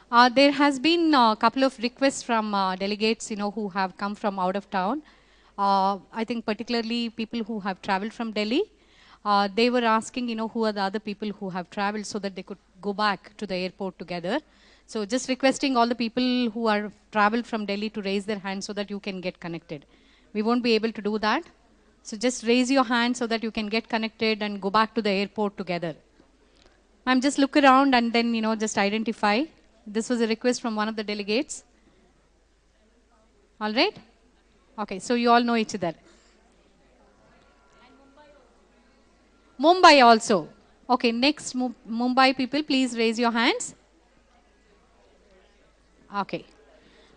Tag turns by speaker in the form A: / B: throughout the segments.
A: There has been a couple of requests from delegates, who have come from out of town. I think particularly people who have traveled from Delhi. They were asking, who are the other people who have traveled so that they could go back to the airport together. So just requesting all the people who are traveled from Delhi to raise their hand so that you can get connected. We won't be able to do that. So just raise your hand so that you can get connected and go back to the airport together. Ma'am, just look around and then, just identify. This was a request from one of the delegates. All right? Okay, so you all know each other. Mumbai also. Okay, next Mumbai people, please raise your hands. Okay.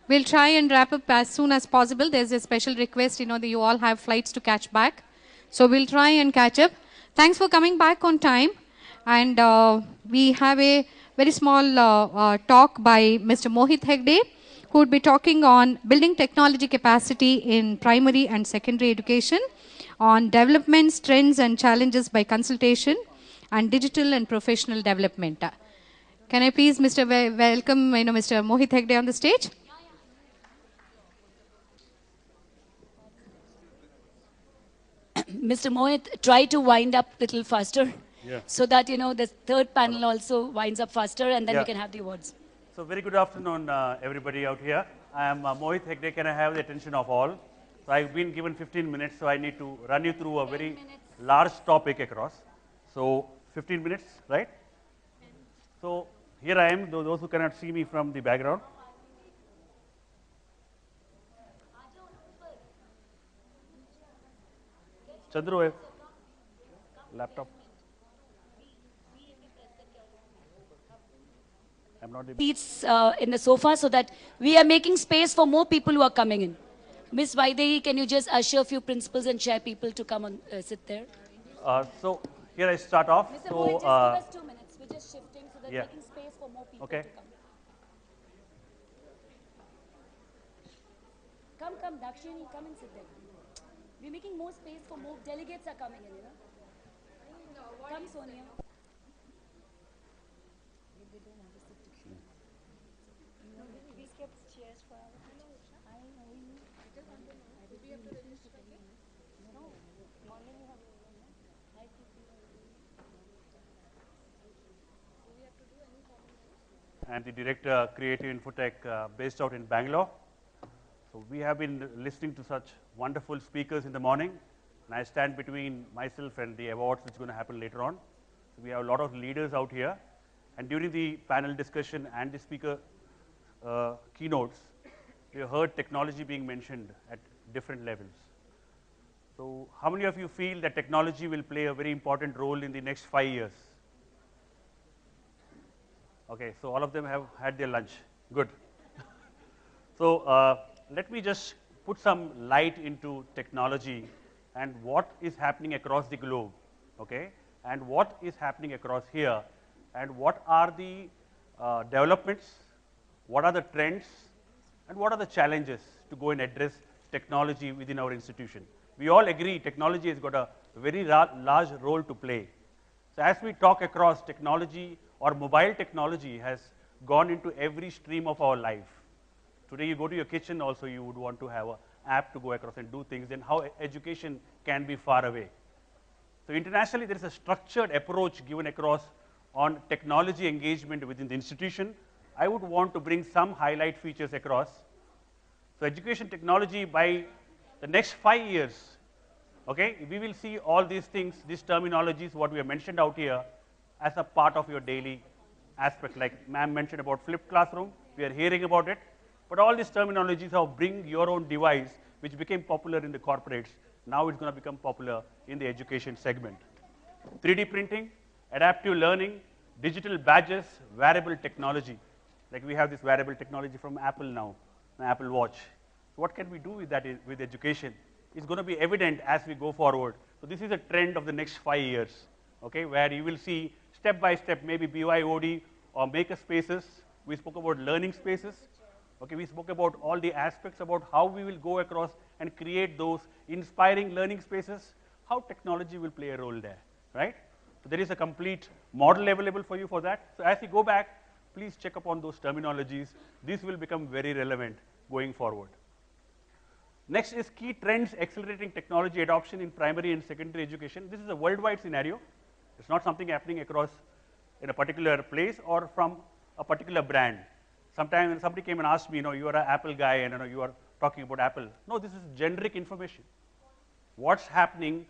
A: We'll try and wrap up as soon as possible. There's a special request, that you all have flights to catch back. So we'll try and catch up. Thanks for coming back on time. And we have a very small talk by Mr. Mohit Hegde, who would be talking on building technology capacity in primary and secondary education, on developments, trends, and challenges by consultation, and digital and professional development. Can I please, welcome, Mr. Mohit Hegde on the stage?
B: Mr. Mohit, try to wind up a little faster, so that the third panel also winds up faster, and then we can have the awards.
C: So very good afternoon, everybody out here. I am Mohit Hegde. Can I have the attention of all? So I've been given 15 minutes, so I need to run you through a very large topic across. So 15 minutes, right? So here I am, those who cannot see me from the background. Chandru, laptop. I'm not
B: Seats in the sofa so that we are making space for more people who are coming in. Ms. Vaidehi, can you just usher a few principals and chair people to come and sit there?
C: So here I start off.
B: Mr.
C: So,
B: Mohit, just give us 2 minutes. We're just shifting so that making space for more people to come. Come, Dakshini, come and sit there. We're making more space for more delegates are coming in, Come, Sonia. We kept chairs for our
C: and the Director Creative Infotech based out in Bangalore. So we have been listening to such wonderful speakers in the morning, and I stand between myself and the awards which is going to happen later on. So we have a lot of leaders out here, and during the panel discussion and the speaker keynotes, we heard technology being mentioned at different levels. So how many of you feel that technology will play a very important role in the next 5 years? Okay, so all of them have had their lunch. Good. So let me just put some light into technology and what is happening across the globe, okay, and what is happening across here, and what are the developments, what are the trends, and what are the challenges to go and address technology within our institution. We all agree technology has got a very large role to play. So as we talk across, technology or mobile technology has gone into every stream of our life. Today you go to your kitchen also, you would want to have an app to go across and do things, then how education can be far away. So internationally there is a structured approach given across on technology engagement within the institution. I would want to bring some highlight features across. So education technology by the next 5 years, okay, we will see all these things, these terminologies, what we have mentioned out here, as a part of your daily aspect. Like ma'am mentioned about flipped classroom, we are hearing about it, but all these terminologies of bring your own device, which became popular in the corporates, now it's going to become popular in the education segment. 3D printing, adaptive learning, digital badges, wearable technology. Like we have this wearable technology from Apple now, an Apple Watch. So what can we do with that with education? It's going to be evident as we go forward. So this is a trend of the next 5 years, okay, where you will see step by step, maybe BYOD or maker spaces. We spoke about learning spaces. Okay, we spoke about all the aspects about how we will go across and create those inspiring learning spaces, how technology will play a role there, right? So there is a complete model available for you for that. So as you go back, please check upon those terminologies. These will become very relevant going forward. Next is key trends accelerating technology adoption in primary and secondary education. This is a worldwide scenario. It's not something happening across in a particular place or from a particular brand. Sometimes when somebody came and asked me, you are an Apple guy and you are talking about Apple. No, this is generic information. What's happening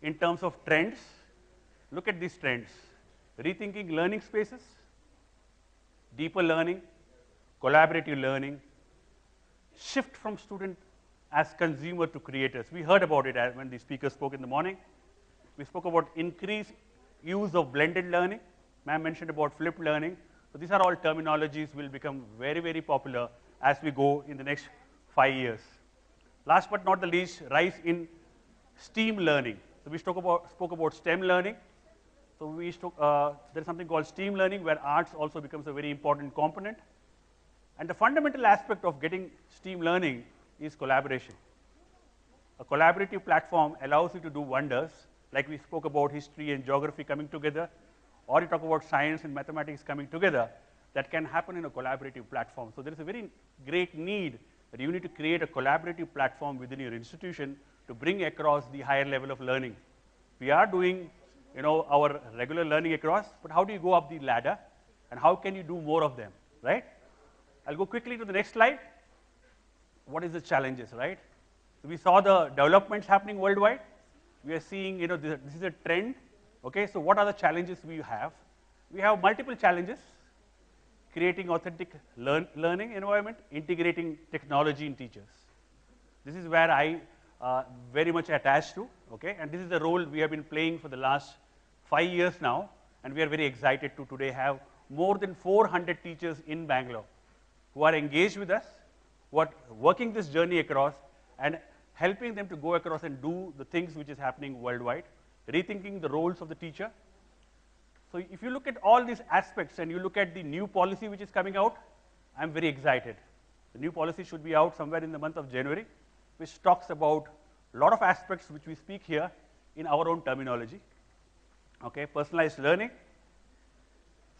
C: in terms of trends? Look at these trends. Rethinking learning spaces, deeper learning, collaborative learning, shift from student as consumer to creators. We heard about it when the speaker spoke in the morning. We spoke about increased use of blended learning. Ma'am mentioned about flipped learning. So these are all terminologies will become very, very popular as we go in the next 5 years. Last but not the least, rise in STEAM learning. So we spoke about STEM learning. So there's something called STEAM learning where arts also becomes a very important component. And the fundamental aspect of getting STEAM learning is collaboration. A collaborative platform allows you to do wonders, like we spoke about history and geography coming together, or you talk about science and mathematics coming together, that can happen in a collaborative platform. So there is a very great need that you need to create a collaborative platform within your institution to bring across the higher level of learning. We are doing our regular learning across, but how do you go up the ladder and how can you do more of them, right? I'll go quickly to the next slide. What is the challenges, right? So we saw the developments happening worldwide. We are seeing, this is a trend. Okay, so what are the challenges we have? We have multiple challenges. Creating authentic learning environment, integrating technology in teachers. This is where I very much attached to, okay? And this is the role we have been playing for the last 5 years now, and we are very excited to today have more than 400 teachers in Bangalore who are engaged with us, who are working this journey across and helping them to go across and do the things which is happening worldwide, rethinking the roles of the teacher. So if you look at all these aspects and you look at the new policy which is coming out, I'm very excited. The new policy should be out somewhere in the month of January, which talks about a lot of aspects which we speak here in our own terminology. Okay, personalized learning,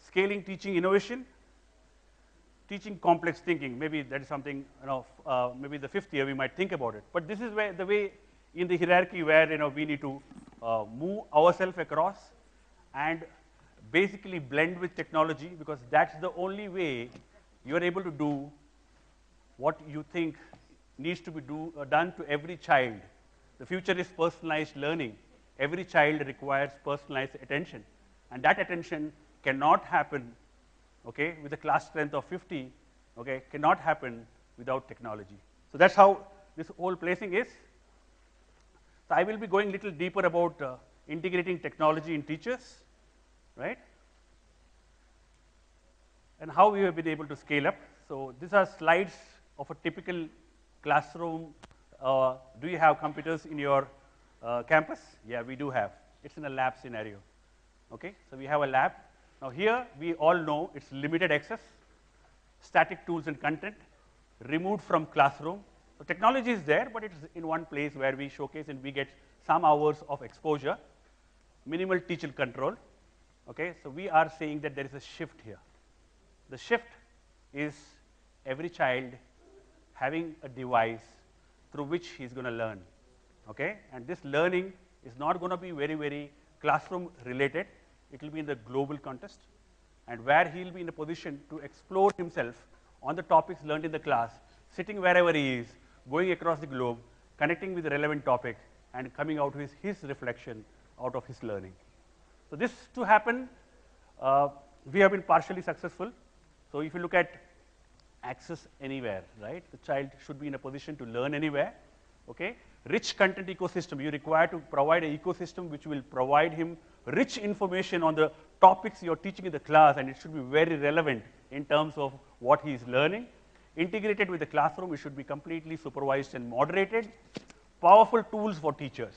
C: scaling teaching innovation, teaching complex thinking. Maybe that is something, maybe the 5th year we might think about it. But this is where the way in the hierarchy where we need to move ourselves across and basically blend with technology, because that's the only way you are able to do what you think needs to be done to every child. The future is personalized learning. Every child requires personalized attention, and that attention cannot happen, okay, with a class strength of 50, okay, cannot happen without technology. So that's how this whole placing is. So I will be going a little deeper about integrating technology in teachers, right? And how we have been able to scale up. So these are slides of a typical classroom. Do you have computers in your campus? Yeah, we do have. It's in a lab scenario. Okay, so we have a lab. Now here we all know it's limited access, static tools and content, removed from classroom. So technology is there, but it's in one place where we showcase and we get some hours of exposure, minimal teacher control. Okay, so we are saying that there is a shift here. The shift is every child having a device through which he's going to learn. Okay, and this learning is not going to be very, very classroom related. It will be in the global context, and where he'll be in a position to explore himself on the topics learned in the class, sitting wherever he is, going across the globe, connecting with the relevant topic, and coming out with his reflection out of his learning. So this to happen, we have been partially successful. So if you look at access anywhere, right? The child should be in a position to learn anywhere, okay? Rich content ecosystem, you require to provide an ecosystem which will provide him rich information on the topics you're teaching in the class, and it should be very relevant in terms of what he is learning. Integrated with the classroom, it should be completely supervised and moderated. Powerful tools for teachers.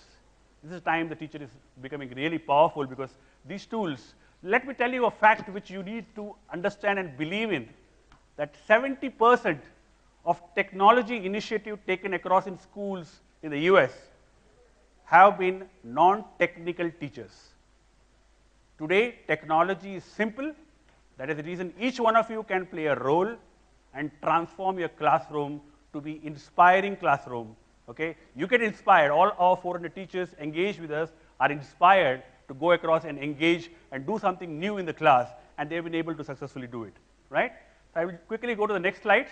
C: This is the time the teacher is becoming really powerful, because these tools, let me tell you a fact which you need to understand and believe in, that 70% of technology initiative taken across in schools in the US have been non-technical teachers. Today, technology is simple, That is the reason each one of you can play a role and transform your classroom to be inspiring classroom. Okay? You get inspired. All our 400 teachers engaged with us are inspired to go across and engage and do something new in the class, and they've been able to successfully do it. Right? So I will quickly go to the next slides.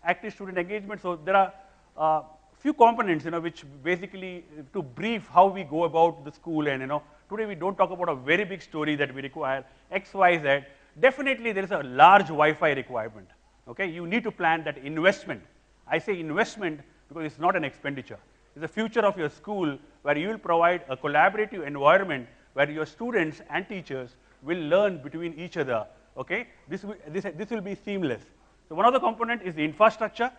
C: Active student engagement. So there are few components, which basically to brief how we go about the school, and today we don't talk about a very big story that we require X, Y, Z. Definitely there is a large Wi-Fi requirement. Okay, you need to plan that investment. I say investment because it's not an expenditure. It's the future of your school where you will provide a collaborative environment where your students and teachers will learn between each other. Okay, this will be seamless. So one of the component is the infrastructure.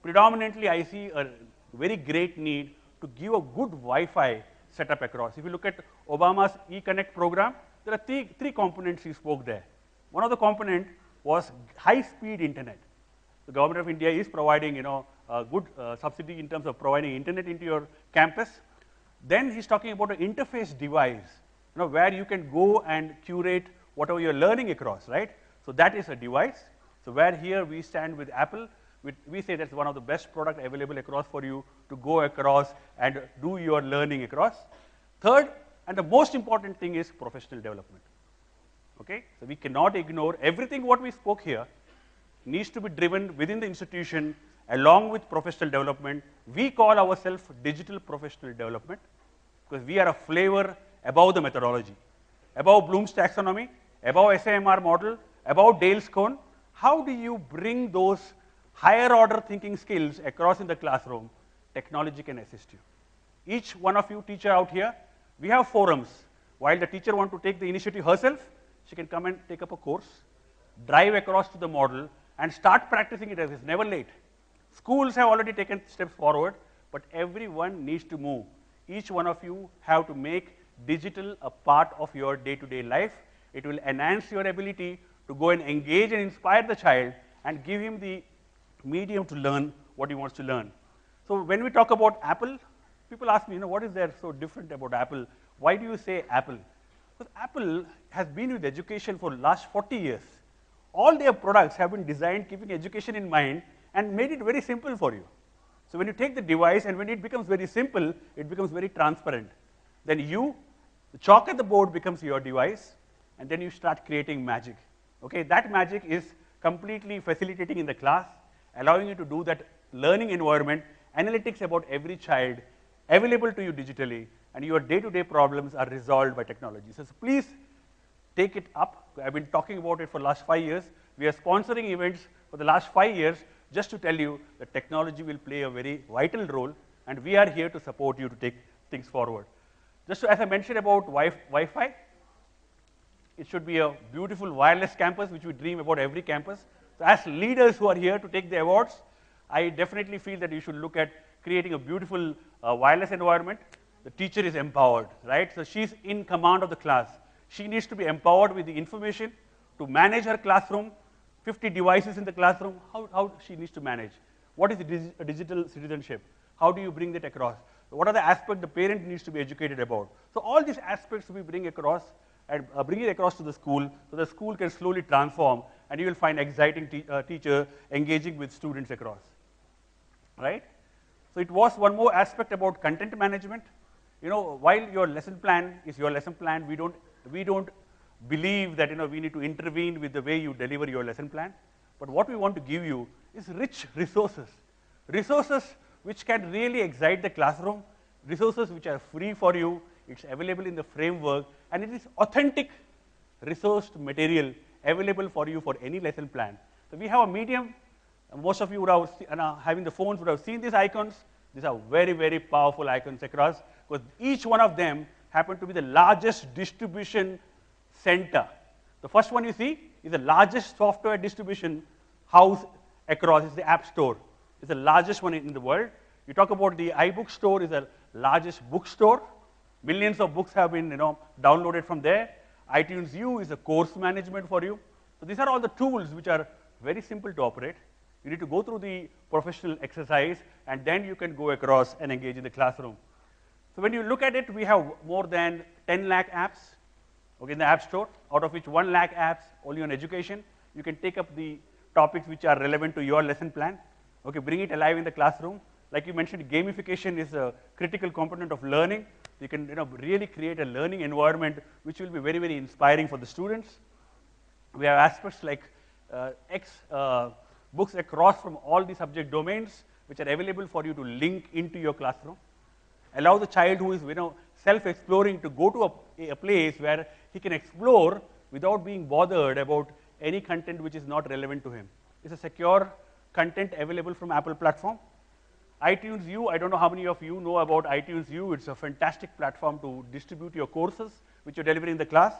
C: Predominantly, I see a very great need to give a good Wi-Fi setup across. If you look at Obama's eConnect program, there are three components he spoke there. One of the component was high-speed internet. The government of India is providing, a good subsidy in terms of providing internet into your campus. Then he's talking about an interface device, where you can go and curate whatever you're learning across, right? So that is a device. So where here we stand with Apple, we say that's one of the best product available across for you to go across and do your learning across. Third, and the most important thing is professional development. Okay, so we cannot ignore everything what we spoke here needs to be driven within the institution along with professional development. We call ourselves digital professional development because we are a flavor above the methodology, above Bloom's taxonomy, above SAMR model, above Dale's cone. How do you bring those higher order thinking skills across in the classroom? Technology can assist you. Each one of you teacher out here, we have forums. While the teacher want to take the initiative herself, she can come and take up a course, drive across to the model, and start practicing it as it's never late. Schools have already taken steps forward, but everyone needs to move. Each one of you have to make digital a part of your day-to-day life. It will enhance your ability to go and engage and inspire the child and give him the medium to learn what he wants to learn. So when we talk about Apple, people ask me, what is there so different about Apple? Why do you say Apple? Because Apple has been with education for the last 40 years. All their products have been designed keeping education in mind and made it very simple for you. So when you take the device and when it becomes very simple, it becomes very transparent. Then the chalk at the board becomes your device, and then you start creating magic. Okay, that magic is completely facilitating in the class, allowing you to do that learning environment, analytics about every child available to you digitally, and your day-to-day problems are resolved by technology. So please take it up. I've been talking about it for the last 5 years. We are sponsoring events for the last 5 years just to tell you that technology will play a very vital role, and we are here to support you to take things forward. Just as I mentioned about Wi-Fi, it should be a beautiful wireless campus, which we dream about every campus. So as leaders who are here to take the awards, I definitely feel that you should look at creating a beautiful wireless environment. The teacher is empowered, right? So she's in command of the class. She needs to be empowered with the information to manage her classroom, 50 devices in the classroom, how she needs to manage. What is the digital citizenship? How do you bring that across? What are the aspects the parent needs to be educated about? So all these aspects we bring across and bring it across to the school so the school can slowly transform and you will find exciting teacher engaging with students across, right? So it was one more aspect about content management. While your lesson plan is your lesson plan, we don't believe that we need to intervene with the way you deliver your lesson plan. But what we want to give you is rich resources which can really excite the classroom, resources which are free for you, it's available in the framework, and it is authentic resourced material available for you for any lesson plan. So we have a medium. Most of you would have, having the phones would have seen these icons. These are very, very powerful icons across, because each one of them happen to be the largest distribution center. The first one you see is the largest software distribution house across. It's the App Store. It's the largest one in the world. You talk about the iBook Store, is the largest bookstore. Millions of books have been downloaded from there. iTunes U is a course management for you. So these are all the tools which are very simple to operate. You need to go through the professional exercise, and then you can go across and engage in the classroom. So when you look at it, we have more than 10 lakh apps. okay, in the App Store, out of which 1 lakh apps only on education. You can take up the topics which are relevant to your lesson plan, okay, bring it alive in the classroom. Like you mentioned, gamification is a critical component of learning. You can really create a learning environment which will be very, very inspiring for the students. We have aspects like books across from all the subject domains which are available for you to link into your classroom. Allow the child who is self-exploring to go to a place where he can explore without being bothered about any content which is not relevant to him. It's a secure content available from Apple platform. iTunes U, I don't know how many of you know about iTunes U. It's a fantastic platform to distribute your courses which you're delivering in the class.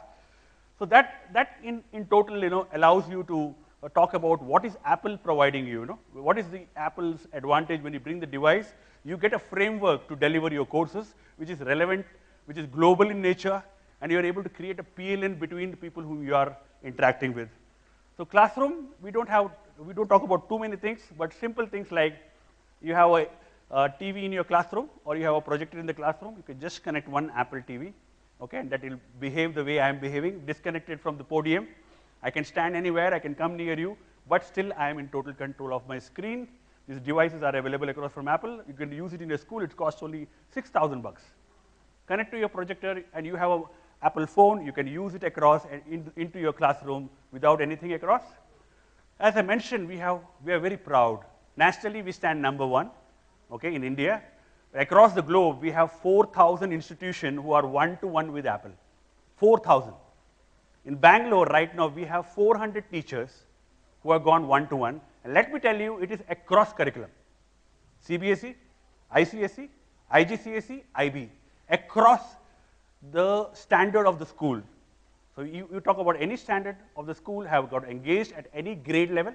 C: So that in total, allows you to talk about what is Apple providing you, what is the Apple's advantage when you bring the device. You get a framework to deliver your courses which is relevant, which is global in nature, and you're able to create a PLN between the people whom you are interacting with. So classroom, we don't talk about too many things, but simple things like you have a TV in your classroom or you have a projector in the classroom. You can just connect one Apple TV, okay, and that will behave the way I am behaving, disconnected from the podium. I can stand anywhere, I can come near you, but still I am in total control of my screen. These devices are available across from Apple. You can use it in your school. It costs only 6,000 bucks. Connect to your projector and you have an Apple phone. You can use it across and into your classroom without anything across. As I mentioned, we are very proud. Nationally, we stand #1, okay, in India. Across the globe, we have 4,000 institutions who are one-to-one with Apple. 4,000. In Bangalore, right now, we have 400 teachers who have gone one-to-one. And let me tell you, it is across curriculum. CBSE, ICSE, IGCSE, IB, across the standard of the school. So you talk about any standard of the school have got engaged at any grade level.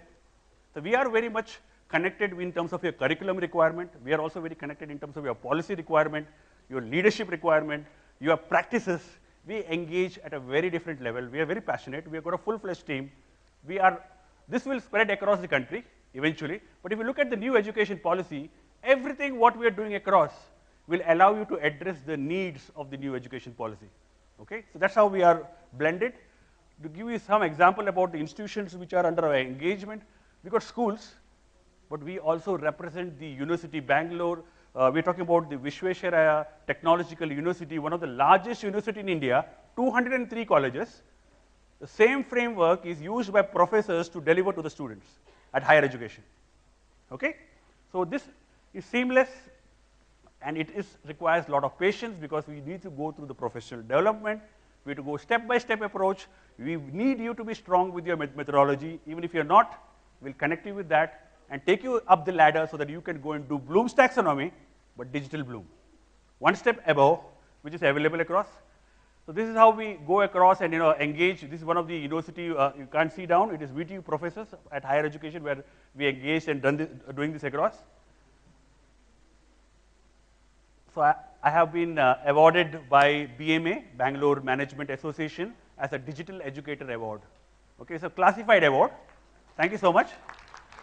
C: So we are very much connected in terms of your curriculum requirement. We are also very connected in terms of your policy requirement, your leadership requirement, your practices. We engage at a very different level. We are very passionate. We have got a full-fledged team. This will spread across the country eventually. But if you look at the new education policy, everything what we are doing across will allow you to address the needs of the new education policy. Okay? So that's how we are blended. To give you some example about the institutions which are under our engagement, we got schools, but we also represent the University Bangalore. We're talking about the Visvesvaraya Technological University, one of the largest university in India, 203 colleges. The same framework is used by professors to deliver to the students at higher education. Okay? So this is seamless, and it requires a lot of patience because we need to go through the professional development. We have to go step-by-step approach. We need you to be strong with your methodology. Even if you're not, we'll connect you with that and take you up the ladder so that you can go and do Bloom's taxonomy, but digital Bloom. One step above, which is available across. So this is how we go across and engage. This is one of the university, you can't see down. It is VTU professors at higher education where we engaged and doing this across. So I have been awarded by BMA, Bangalore Management Association, as a Digital Educator Award. Okay, it's a classified award. Thank you so much.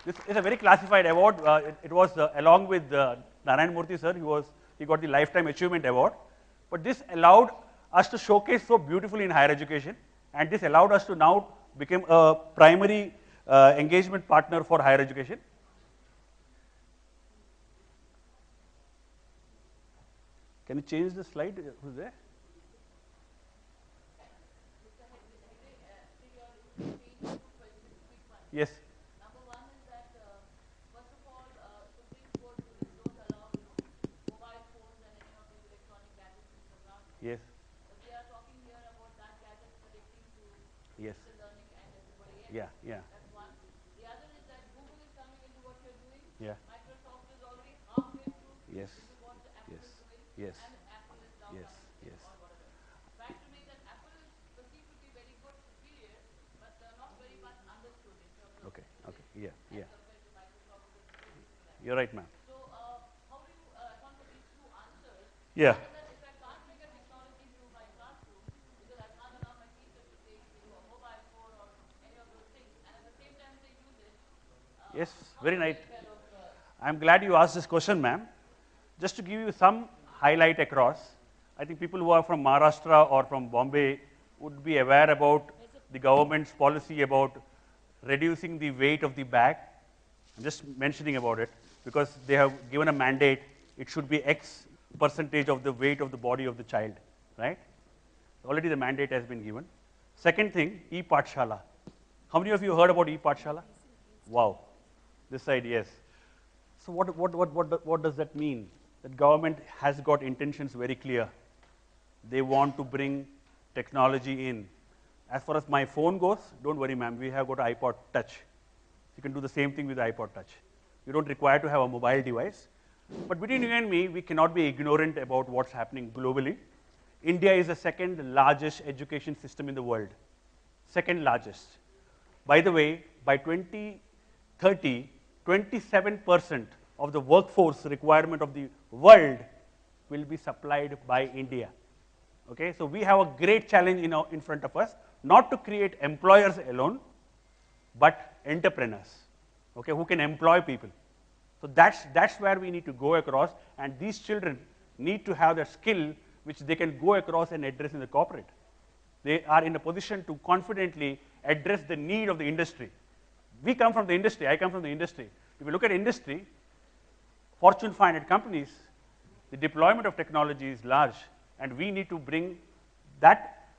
C: This is a very classified award. It was along with Narayan Murthy sir, he got the Lifetime Achievement Award. But this allowed us to showcase so beautifully in higher education, and this allowed us to now become a primary engagement partner for higher education. Can you change the slide? Who's there? Yes.
D: Number one is that, first of all, Supreme Court don't allow, mobile phones and any of these electronic gadgets in the classroom.
C: Yes.
D: But we are talking here about that gadgets connecting to
C: Yes.
D: digital learning and everybody else.
C: Yeah. Yeah.
D: That's one. The other is that Google is coming into what you're doing.
C: Yeah.
D: Microsoft is already halfway through.
C: Yes.
D: This is what Apple
C: Yes.
D: is doing.
C: Yes.
D: And Apple is now
C: Yes.
D: coming
C: Yes.
D: or whatever. Fact remains that Apple is perceived to be very good, superior, but not very much understood in terms of
C: Okay. Okay. Yeah. Yeah.
D: compared to Microsoft, who is very similar.
C: You're right, ma'am.
D: So, how do you account for these two answers?
C: Yeah.
D: Other than if I can't bring a technology to my classroom because I can't allow my teacher to take a mobile phone or any of those things, and at the same time they use it.
C: Yes. Very nice.
D: Kind of,
C: I'm glad you asked this question, ma'am. Just to give you some highlight across, I think people who are from Maharashtra or from Bombay would be aware about the government's policy about reducing the weight of the bag. I'm just mentioning about it because they have given a mandate. It should be X percentage of the weight of the body of the child, right? Already the mandate has been given. Second thing, e-Pathshala. How many of you heard about e-Pathshala? Wow, this side, yes. So what does that mean? That government has got intentions very clear. They want to bring technology in. As far as my phone goes, don't worry, ma'am, we have got iPod Touch. You can do the same thing with iPod Touch. You don't require to have a mobile device. But between you and me, we cannot be ignorant about what's happening globally. India is the second largest education system in the world. Second largest. By the way, by 2030, 27% of the workforce requirement of the world will be supplied by India. Okay, so we have a great challenge in front of us, not to create employers alone, but entrepreneurs, okay, who can employ people. So that's where we need to go across, and these children need to have that skill which they can go across and address in the corporate. They are in a position to confidently address the need of the industry. We come from the industry, I come from the industry. If you look at industry, Fortune 500 companies, the deployment of technology is large, and we need to bring that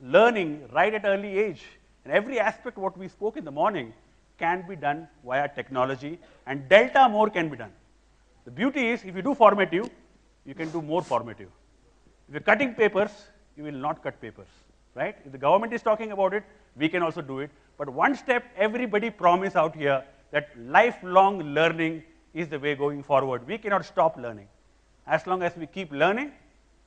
C: learning right at early age. And every aspect what we spoke in the morning can be done via technology, and delta more can be done. The beauty is, if you do formative, you can do more formative. If you're cutting papers, you will not cut papers, right? If the government is talking about it, we can also do it. But one step, everybody promise out here that lifelong learning is the way going forward. We cannot stop learning. As long as we keep learning,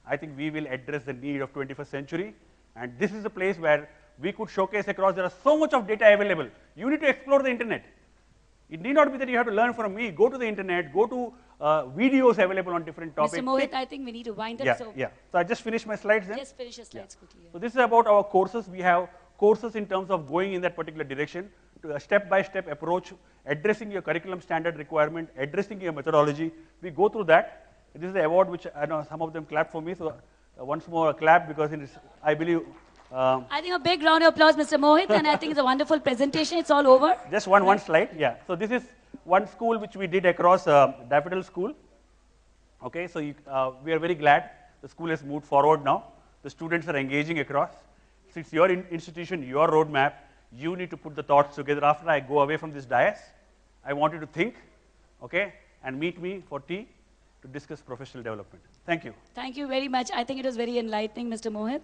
C: I think we will address the need of 21st century. And this is a place where we could showcase across. There is so much of data available. You need to explore the internet. It need not be that you have to learn from me. Go to the internet, go to videos available on different topics.
B: Mr. Mohit, I think we need to wind up.
C: Yeah. So I just finished my slides then.
B: Just finish your slides quickly. Yeah.
C: So this is about our courses. We have courses in terms of going in that particular direction, to a step-by-step approach, addressing your curriculum standard requirement, addressing your methodology. We go through that. This is the award which I know some of them clapped for me. So once more a clap, because it is, I believe.
B: I think a big round of applause, Mr. Mohit, and I think it's a wonderful presentation. It's all over.
C: Just one slide, yeah. So this is one school which we did across Daffodil School. Okay, so we are very glad the school has moved forward now. The students are engaging across. So it's your institution, your roadmap. You need to put the thoughts together. After I go away from this dais, I want you to think, okay, and meet me for tea to discuss professional development. Thank you.
B: Thank you very much. I think it was very enlightening, Mr. Mohit.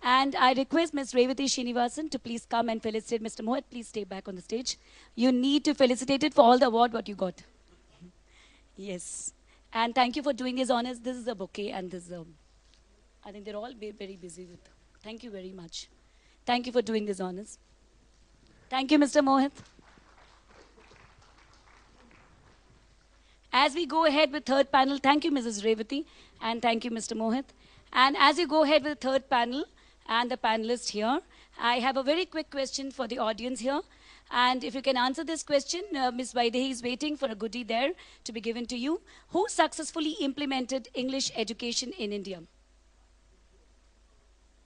B: And I request Ms. Revati Srinivasan to please come and felicitate Mr. Mohit. Please stay back on the stage. You need to felicitate it for all the award what you got. Yes. And thank you for doing these honors. This is a bouquet, and this is I think they're all very busy with. Thank you very much. Thank you for doing these honors. Thank you, Mr. Mohit. As we go ahead with third panel, thank you, Mrs. Revati, and thank you, Mr. Mohit. And as you go ahead with the third panel and the panelists here, I have a very quick question for the audience here. And if you can answer this question, Ms. Vaidehi is waiting for a goodie there to be given to you. Who successfully implemented English education in India?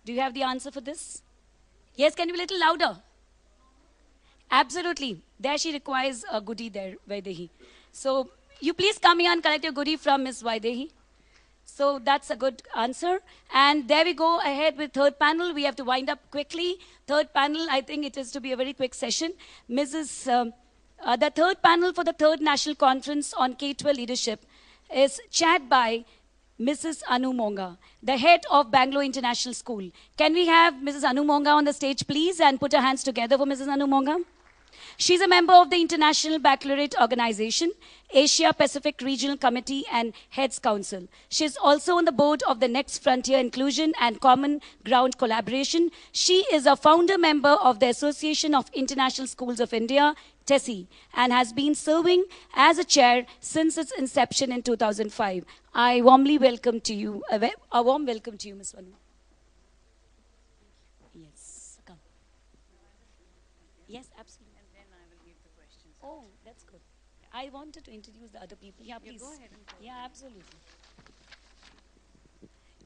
B: Do you have the answer for this? Yes, can you be a little louder? Absolutely. There she requires a goodie there, Vaidehi. So you please come here and collect your goodie from Ms. Vaidehi. So that's a good answer. And there we go ahead with third panel. We have to wind up quickly. Third panel, I think it is to be a very quick session. The third panel for the third National Conference on K-12 Leadership is chaired by Mrs. Anu Monga, the head of Bangalore International School. Can we have Mrs. Anu Monga on the stage, please, and put our hands together for Mrs. Anu Monga? She's a member of the International Baccalaureate Organization, Asia Pacific Regional Committee, and Heads Council. She's also on the board of the Next Frontier Inclusion and Common Ground Collaboration. She is a founder member of the Association of International Schools of India, TESI, and has been serving as a chair since its inception in 2005. I warmly welcome to you, a warm welcome to you, Ms. Anu. Yes, come. Yes, absolutely. Oh, that's good. I wanted to introduce the other people. Yeah, please. Go ahead. Yeah, absolutely.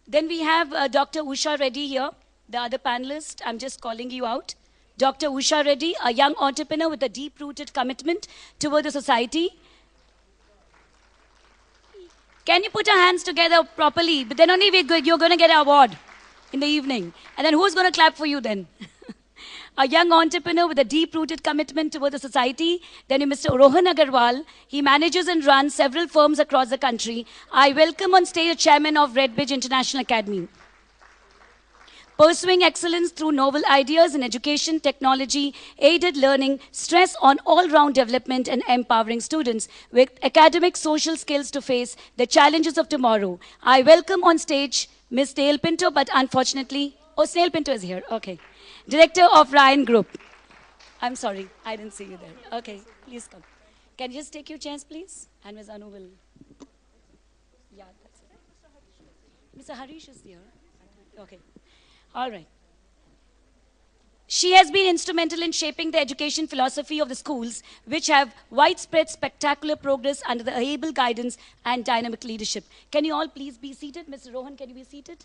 B: Then we have Dr. Usha Reddy here. The other panelist, I'm just calling you out. Dr. Usha Reddy, a young entrepreneur with a deep-rooted commitment toward the society. Can you put your hands together properly? But then only you're going to get an award in the evening. And then who's going to clap for you then? A young entrepreneur with a deep-rooted commitment toward the society. Then Mr. Rohan Agarwal. He manages and runs several firms across the country. I welcome on stage the chairman of Redbridge International Academy. Pursuing excellence through novel ideas in education, technology, aided learning, stress on all-round development and empowering students with academic social skills to face the challenges of tomorrow. I welcome on stage Ms. Snail Pinto, but unfortunately, oh, Snail Pinto is here, okay. Director of Ryan Group. I'm sorry, I didn't see you there. Okay, please come. Can you just take your chance, please? And Ms. Anu will. Yeah, that's it. Mr. Harish is here. Okay. All right. She has been instrumental in shaping the education philosophy of the schools, which have widespread spectacular progress under the able guidance and dynamic leadership. Can you all please be seated? Mr. Rohan, can you be seated?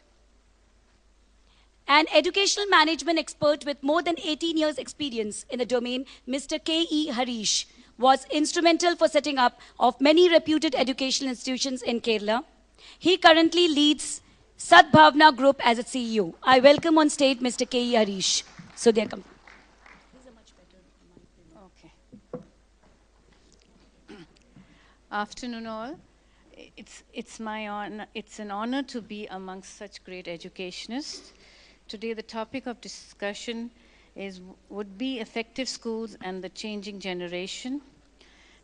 B: An educational management expert with more than 18 years' experience in the domain, Mr. K.E. Harish, was instrumental for setting up of many reputed educational institutions in Kerala. He currently leads Sadbhavna Group as its CEO. I welcome on stage Mr. K.E. Harish. So they come.
E: Okay. Afternoon all. It's my honor. It's an honor to be amongst such great educationists. Today the topic of discussion would be effective schools and the changing generation.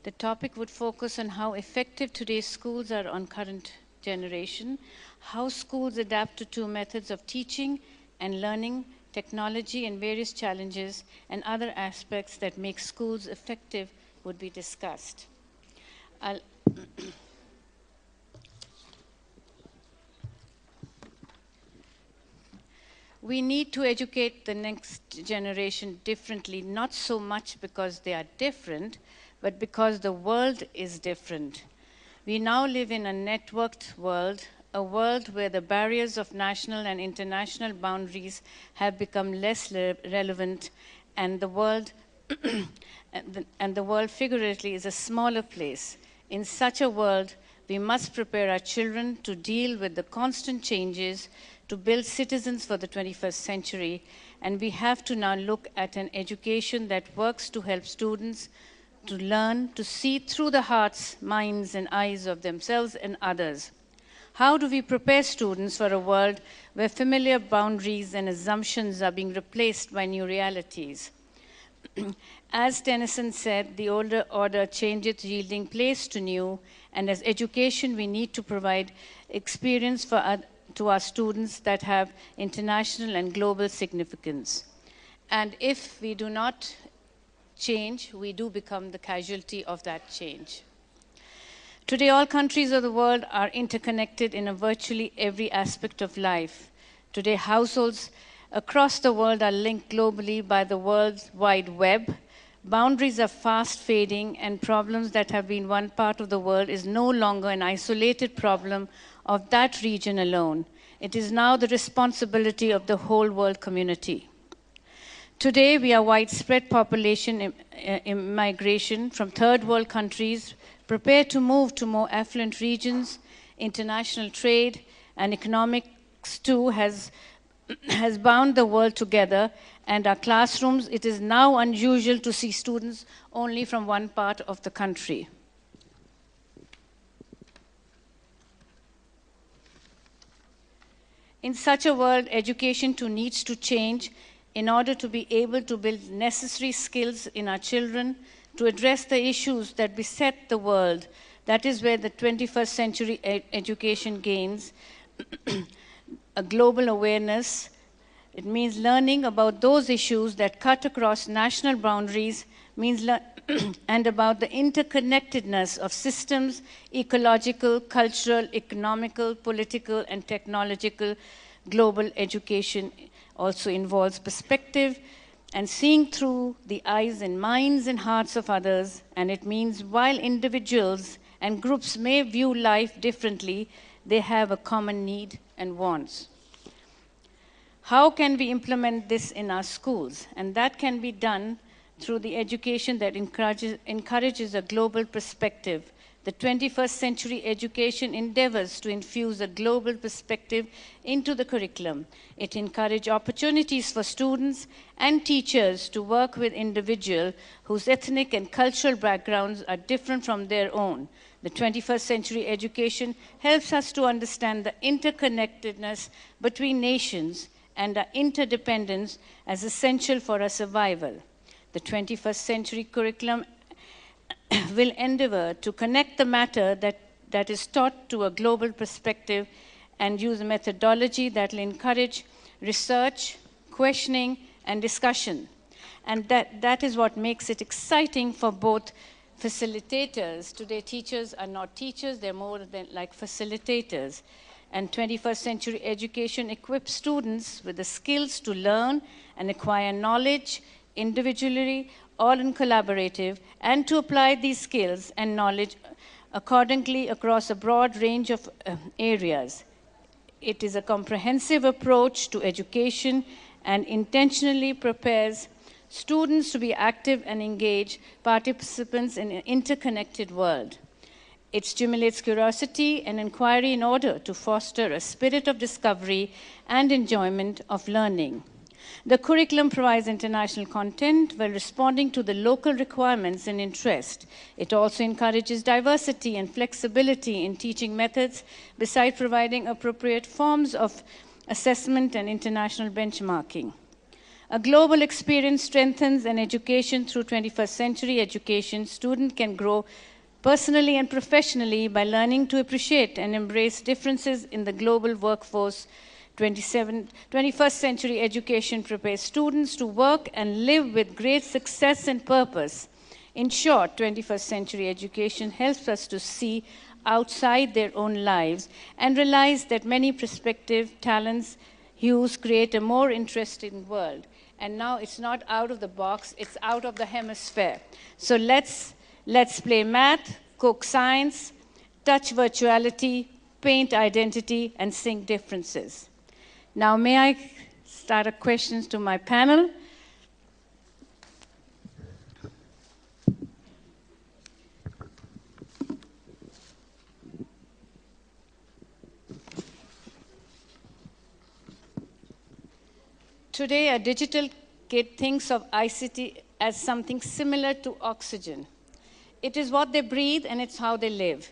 E: The topic would focus on how effective today's schools are on current generation, how schools adapt to two methods of teaching and learning, technology and various challenges and other aspects that make schools effective would be discussed. We need to educate the next generation differently, not so much because they are different, but because the world is different. We now live in a networked world, a world where the barriers of national and international boundaries have become less relevant, and the world, and the world figuratively is a smaller place. In such a world, we must prepare our children to deal with the constant changes, to build citizens for the 21st century, and we have to now look at an education that works to help students to learn to see through the hearts, minds, and eyes of themselves and others. How do we prepare students for a world where familiar boundaries and assumptions are being replaced by new realities? As Tennyson said, the older order changeth, yielding place to new, and as education we need to provide experience to our students that have international and global significance. And if we do not change, we do become the casualty of that change. Today, all countries of the world are interconnected in virtually every aspect of life. Today, households across the world are linked globally by the World Wide Web. Boundaries are fast fading, and problems that have been one part of the world is no longer an isolated problem of that region alone. It is now the responsibility of the whole world community. Today, we have widespread population immigration from third world countries prepared to move to more affluent regions. International trade and economics too has bound the world together, and our classrooms, it is now unusual to see students only from one part of the country. In such a world, education too needs to change in order to be able to build necessary skills in our children to address the issues that beset the world. That is where the 21st century education gains a global awareness. It means learning about those issues that cut across national boundaries, and about the interconnectedness of systems, ecological, cultural, economical, political, and technological. Global education also involves perspective and seeing through the eyes and minds and hearts of others. And it means while individuals and groups may view life differently, they have a common need and wants. How can we implement this in our schools? And that can be done through the education that encourages a global perspective. The 21st century education endeavors to infuse a global perspective into the curriculum. It encourages opportunities for students and teachers to work with individuals whose ethnic and cultural backgrounds are different from their own. The 21st century education helps us to understand the interconnectedness between nations and our interdependence as essential for our survival. The 21st century curriculum will endeavor to connect the matter that is taught to a global perspective and use a methodology that will encourage research, questioning, and discussion. And that is what makes it exciting for both facilitators. Today, teachers are not teachers, they're more than like facilitators. And 21st century education equips students with the skills to learn and acquire knowledge individually or in collaborative, and to apply these skills and knowledge accordingly across a broad range of areas. It is a comprehensive approach to education and intentionally prepares students to be active and engaged participants in an interconnected world. It stimulates curiosity and inquiry in order to foster a spirit of discovery and enjoyment of learning. The curriculum provides international content while responding to the local requirements and interest. It also encourages diversity and flexibility in teaching methods, besides providing appropriate forms of assessment and international benchmarking. A global experience strengthens an education through 21st century education. Students can grow personally and professionally by learning to appreciate and embrace differences in the global workforce. 21st century education prepares students to work and live with great success and purpose. In short, 21st century education helps us to see outside their own lives and realize that many prospective talents, hues create a more interesting world. And now it's not out of the box, it's out of the hemisphere. So let's play math, cook science, touch virtuality, paint identity, and sing differences. Now, may I start a questions to my panel? Today, a digital kid thinks of ICT as something similar to oxygen. It is what they breathe and it's how they live.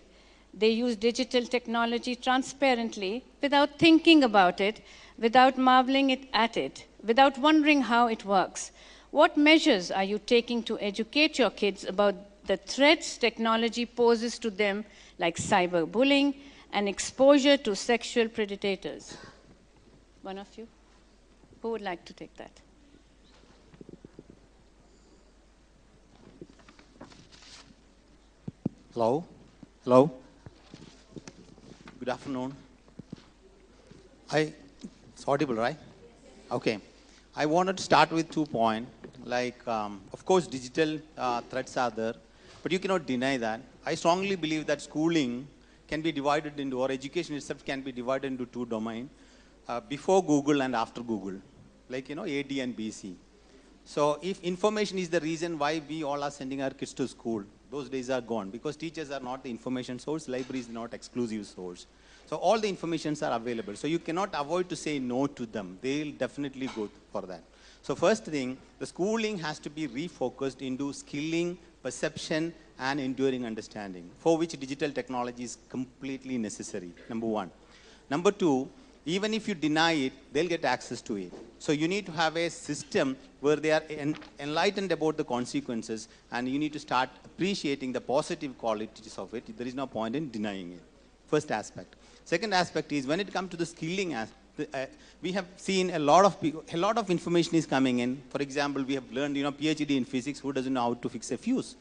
E: They use digital technology transparently without thinking about it, without marveling at it, without wondering how it works. What measures are you taking to educate your kids about the threats technology poses to them, like cyberbullying and exposure to sexual predators? One of you? Who would like to take that?
F: Hello? Hello? Good afternoon. It's audible, right? Okay. I wanted to start with 2 points. Of course, digital threats are there, but you cannot deny that. I strongly believe that schooling can be divided into, or education itself can be divided into 2 domains, before Google and after Google, AD and BC. So if information is the reason why we all are sending our kids to school, those days are gone, because teachers are not the information source, library is not exclusive source. So all the informations are available. So you cannot avoid to say no to them. They'll definitely go for that. So first thing, the schooling has to be refocused into skilling, perception, and enduring understanding, for which digital technology is completely necessary, number 1. Number 2, even if you deny it, they'll get access to it. So you need to have a system where they are enlightened about the consequences, and you need to start appreciating the positive qualities of it. There is no point in denying it. First aspect. Second aspect is when it comes to the skilling we have seen a lot of information is coming in. For example, we have learned, PhD in physics, who doesn't know how to fix a fuse?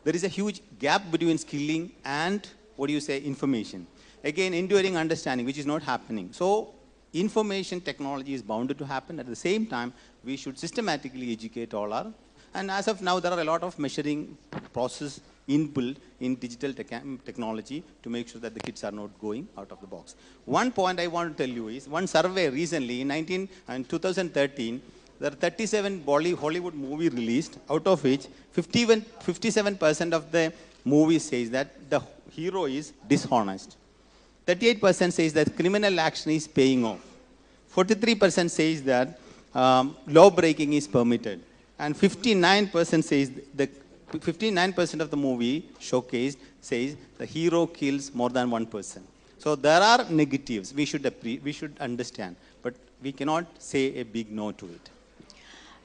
F: There is a huge gap between skilling and, information. Again, enduring understanding, which is not happening. So information technology is bounded to happen. At the same time, we should systematically educate all our, and as of now, there are a lot of measuring process inbuilt in digital technology to make sure that the kids are not going out of the box. One point I want to tell you is, one survey recently in 2013, there are 37 Hollywood movies released, out of which 57% of the movie says that the hero is dishonest. 38% says that criminal action is paying off. 43% says that law breaking is permitted. And 59% says the 59% of the movie showcased says the hero kills more than one person. So there are negatives we should understand, but we cannot say a big no to it.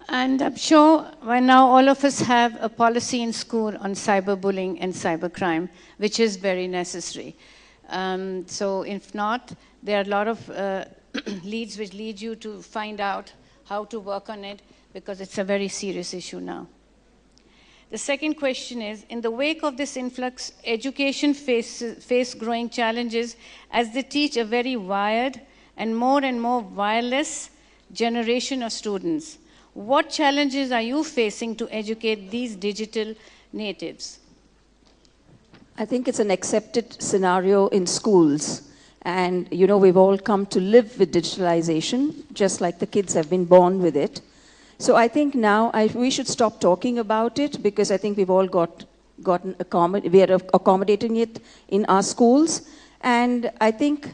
E: And I'm sure by now all of us have a policy in school on cyberbullying and cybercrime, which is very necessary. So if not, there are a lot of leads which lead you to find out how to work on it, because it's a very serious issue now. The second question is, in the wake of this influx, education face growing challenges as they teach a very wired and more wireless generation of students. What challenges are you facing to educate these digital natives?
G: I think it's an accepted scenario in schools. And, you know, we've all come to live with digitalization, just like the kids have been born with it. So I think now we should stop talking about it, because I think we've all we are accommodating it in our schools. And I think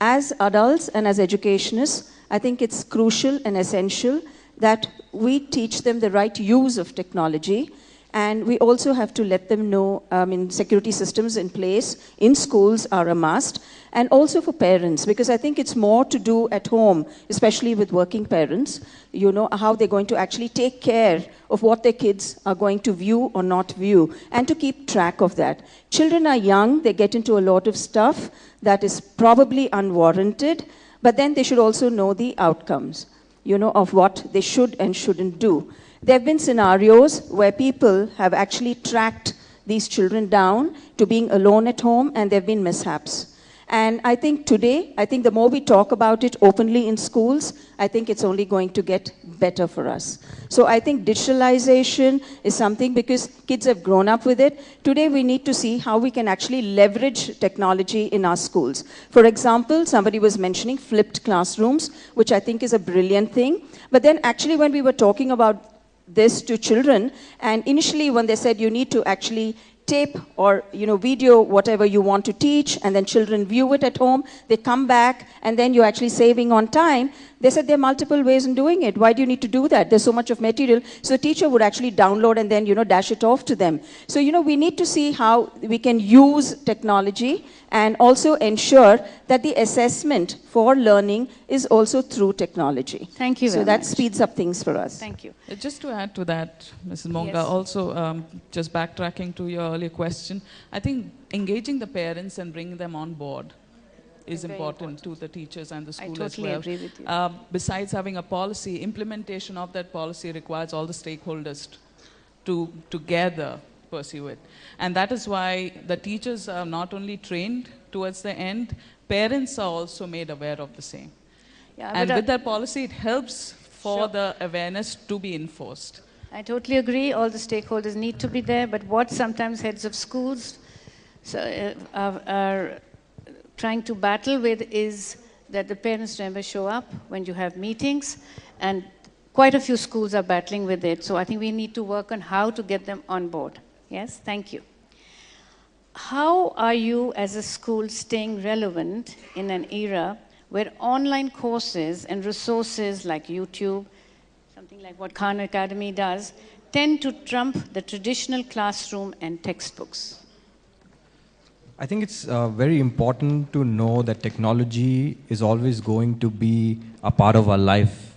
G: as adults and as educationists, I think it's crucial and essential that we teach them the right use of technology. And we also have to let them know, security systems in place in schools are a must. And also for parents, because I think it's more to do at home, especially with working parents, you know, how they're going to actually take care of what their kids are going to view or not view, and to keep track of that. Children are young, they get into a lot of stuff that is probably unwarranted, but then they should also know the outcomes, you know, of what they should and shouldn't do. There have been scenarios where people have actually tracked these children down to being alone at home, and there have been mishaps. And I think today, the more we talk about it openly in schools, I think it's only going to get better for us. So I think digitalization is something, because kids have grown up with it. Today we need to see how we can actually leverage technology in our schools. For example, somebody was mentioning flipped classrooms, which I think is a brilliant thing. But then actually when we were talking about this to children, and initially when they said you need to actually tape or, you know, video whatever you want to teach, and then children view it at home, they come back, and then you're actually saving on time. They said there are multiple ways in doing it. Why do you need to do that? There's so much of material. So the teacher would actually download and then, you know, dash it off to them. So, you know, we need to see how we can use technology and also ensure that the assessment for learning is also through technology.
E: Thank you very
G: So that
E: much.
G: speeds up things for us.
E: Thank you.
H: Just to add to that, Mrs. Monga,
E: Yes.
H: also just backtracking to your earlier question, I think engaging the parents and bringing them on board is
E: Very
H: important to the teachers and the
E: I
H: school as
E: totally
H: well.
E: agree with you.
H: Besides having a policy, implementation of that policy requires all the stakeholders to together pursue it. And that is why the teachers are not only trained towards the end, parents are also made aware of the same.
E: Yeah,
H: And
E: but
H: with that policy, it helps for
E: Sure.
H: the awareness to be enforced.
E: I totally agree. All the stakeholders need to be there. But what sometimes heads of schools are trying to battle with is that the parents never show up when you have meetings. And quite a few schools are battling with it. So I think we need to work on how to get them on board. Yes, thank you. How are you as a school staying relevant in an era where online courses and resources like YouTube, something like what Khan Academy does, tend to trump the traditional classroom and textbooks?
I: I think it's very important to know that technology is always going to be a part of our life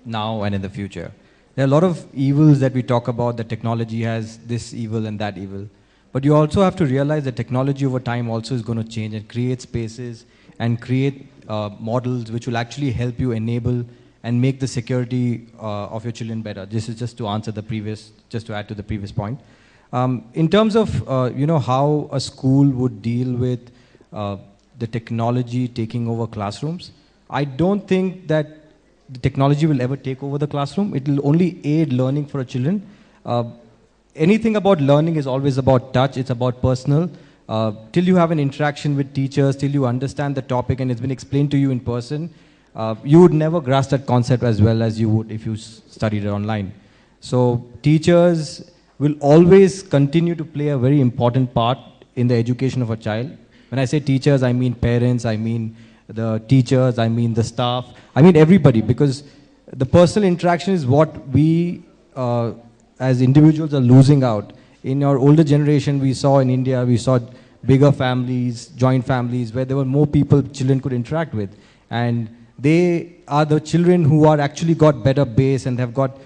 I: now and in the future. There are a lot of evils that we talk about, that technology has this evil and that evil. But you also have to realize that technology over time also is going to change and create spaces and create models which will actually help you enable and make the security of your children better. This is just to answer the previous, just to add to the previous point. In terms of you know, how a school would deal with the technology taking over classrooms, I don't think that the technology will ever take over the classroom. It will only aid learning for our children. anything about learning is always about touch, it's about personal. Till you have an interaction with teachers, till you understand the topic and it's been explained to you in person, you would never grasp that concept as well as you would if you studied it online. So teachers will always continue to play a very important part in the education of a child. When I say teachers, I mean parents, I mean the teachers, I mean the staff, I mean everybody, because the personal interaction is what we as individuals are losing out. In our older generation, we saw in India, we saw bigger families, joint families, where there were more people children could interact with. And they are the children who are actually got better base and have got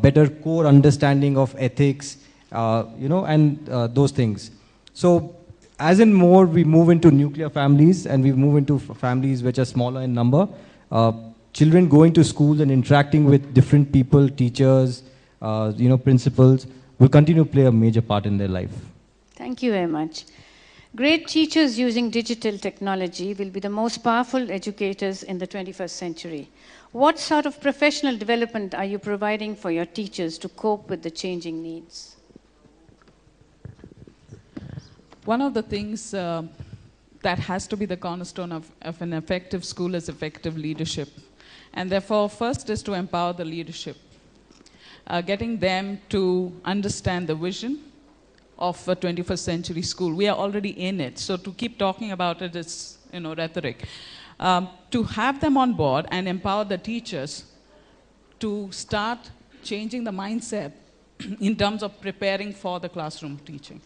I: better core understanding of ethics, and those things. So as in more we move into nuclear families and we move into families which are smaller in number, children going to schools and interacting with different people, teachers, principals, will continue to play a major part in their life.
E: Thank you very much. Great teachers using digital technology will be the most powerful educators in the 21st century. What sort of professional development are you providing for your teachers to cope with the changing needs?
H: One of the things that has to be the cornerstone of an effective school is effective leadership. And therefore, first is to empower the leadership. Getting them to understand the vision of a 21st century school. We are already in it, so to keep talking about it is rhetoric. To have them on board and empower the teachers to start changing the mindset in terms of preparing for the classroom teaching.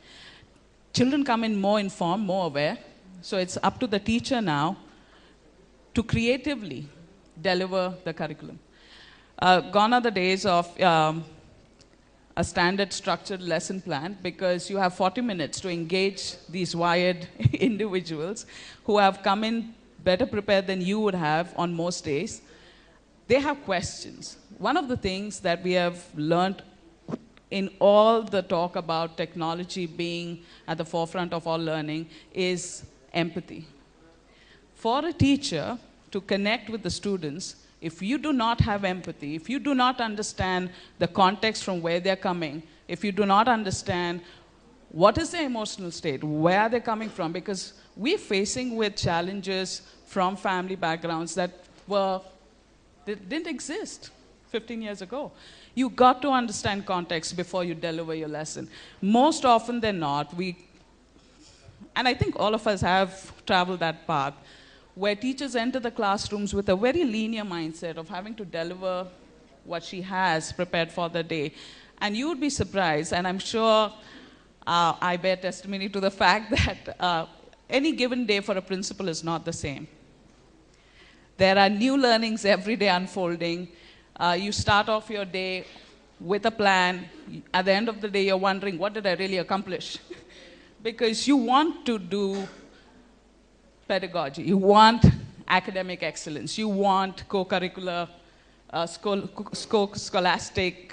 H: Children come in more informed, more aware, so it's up to the teacher now to creatively deliver the curriculum. Gone are the days of a standard structured lesson plan, because you have 40 minutes to engage these wired individuals who have come in better prepared than you would have on most days. They have questions. One of the things that we have learned in all the talk about technology being at the forefront of all learning is empathy. For a teacher to connect with the students, if you do not have empathy, if you do not understand the context from where they're coming, if you do not understand what is their emotional state, where are they coming from, because we're facing with challenges from family backgrounds that didn't exist 15 years ago. You got to understand context before you deliver your lesson. Most often than not, and I think all of us have traveled that path, where teachers enter the classrooms with a very linear mindset of having to deliver what she has prepared for the day. And you would be surprised, and I'm sure I bear testimony to the fact that any given day for a principal is not the same. There are new learnings every day unfolding. You start off your day with a plan. At the end of the day, you're wondering, what did I really accomplish? Because you want to do pedagogy, you want academic excellence, you want co-curricular, scholastic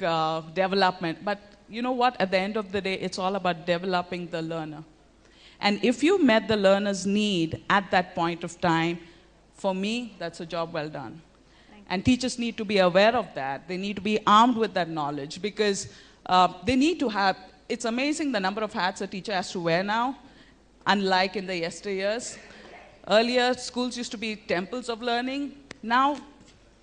H: development. But you know what? At the end of the day, it's all about developing the learner. And if you met the learner's need at that point of time, for me, that's a job well done. And teachers need to be aware of that. They need to be armed with that knowledge, because they need to have, it's amazing the number of hats a teacher has to wear now, unlike in the yesteryears. Earlier, schools used to be temples of learning. Now,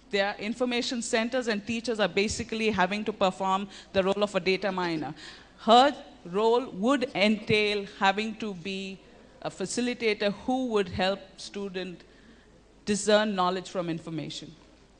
H: they are information centers, and teachers are basically having to perform the role of a data miner. Her role would entail having to be a facilitator who would help students discern knowledge from information.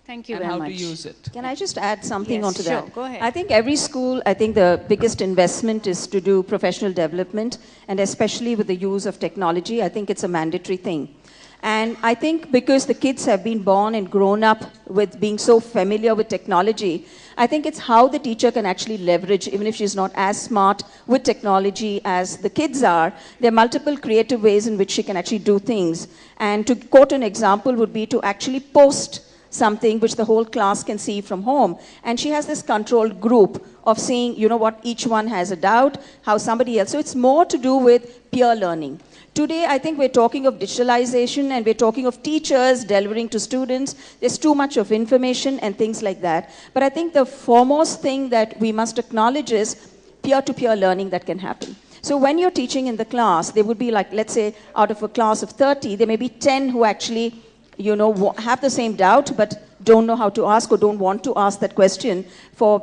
E: Thank you
H: and
E: very
H: how
E: much.
H: to use it.
G: Can I just add something
E: Yes,
G: onto
E: sure,
G: that?
E: go ahead.
G: I think every school, I think the biggest investment is to do professional development, and especially with the use of technology, I think it's a mandatory thing. And I think because the kids have been born and grown up with being so familiar with technology, I think it's how the teacher can actually leverage, even if she's not as smart with technology as the kids are, there are multiple creative ways in which she can actually do things. And to quote an example would be to actually post something which the whole class can see from home. And she has this controlled group of seeing, you know what, each one has a doubt, how somebody else. So it's more to do with peer learning. Today, I think we're talking of digitalization and we're talking of teachers delivering to students. There's too much of information and things like that. But I think the foremost thing that we must acknowledge is peer-to-peer learning that can happen. So when you're teaching in the class, there would be like, let's say, out of a class of 30, there may be 10 who actually, you know, have the same doubt, but don't know how to ask or don't want to ask that question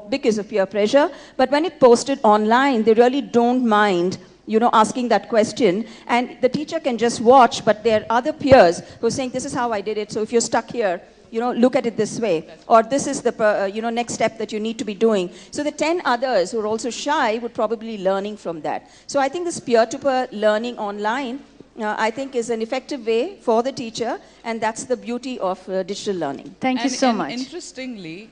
G: because of peer pressure. But when it's posted online, they really don't mind, you know, asking that question. And the teacher can just watch, but there are other peers who are saying, this is how I did it. So if you're stuck here, you know, look at it this way. Or this is the, you know, next step that you need to be doing. So the 10 others who are also shy would probably be learning from that. So I think this peer-to-peer learning online, I think is an effective way for the teacher, and that's the beauty of digital learning.
E: Thank you so much.
H: Interestingly,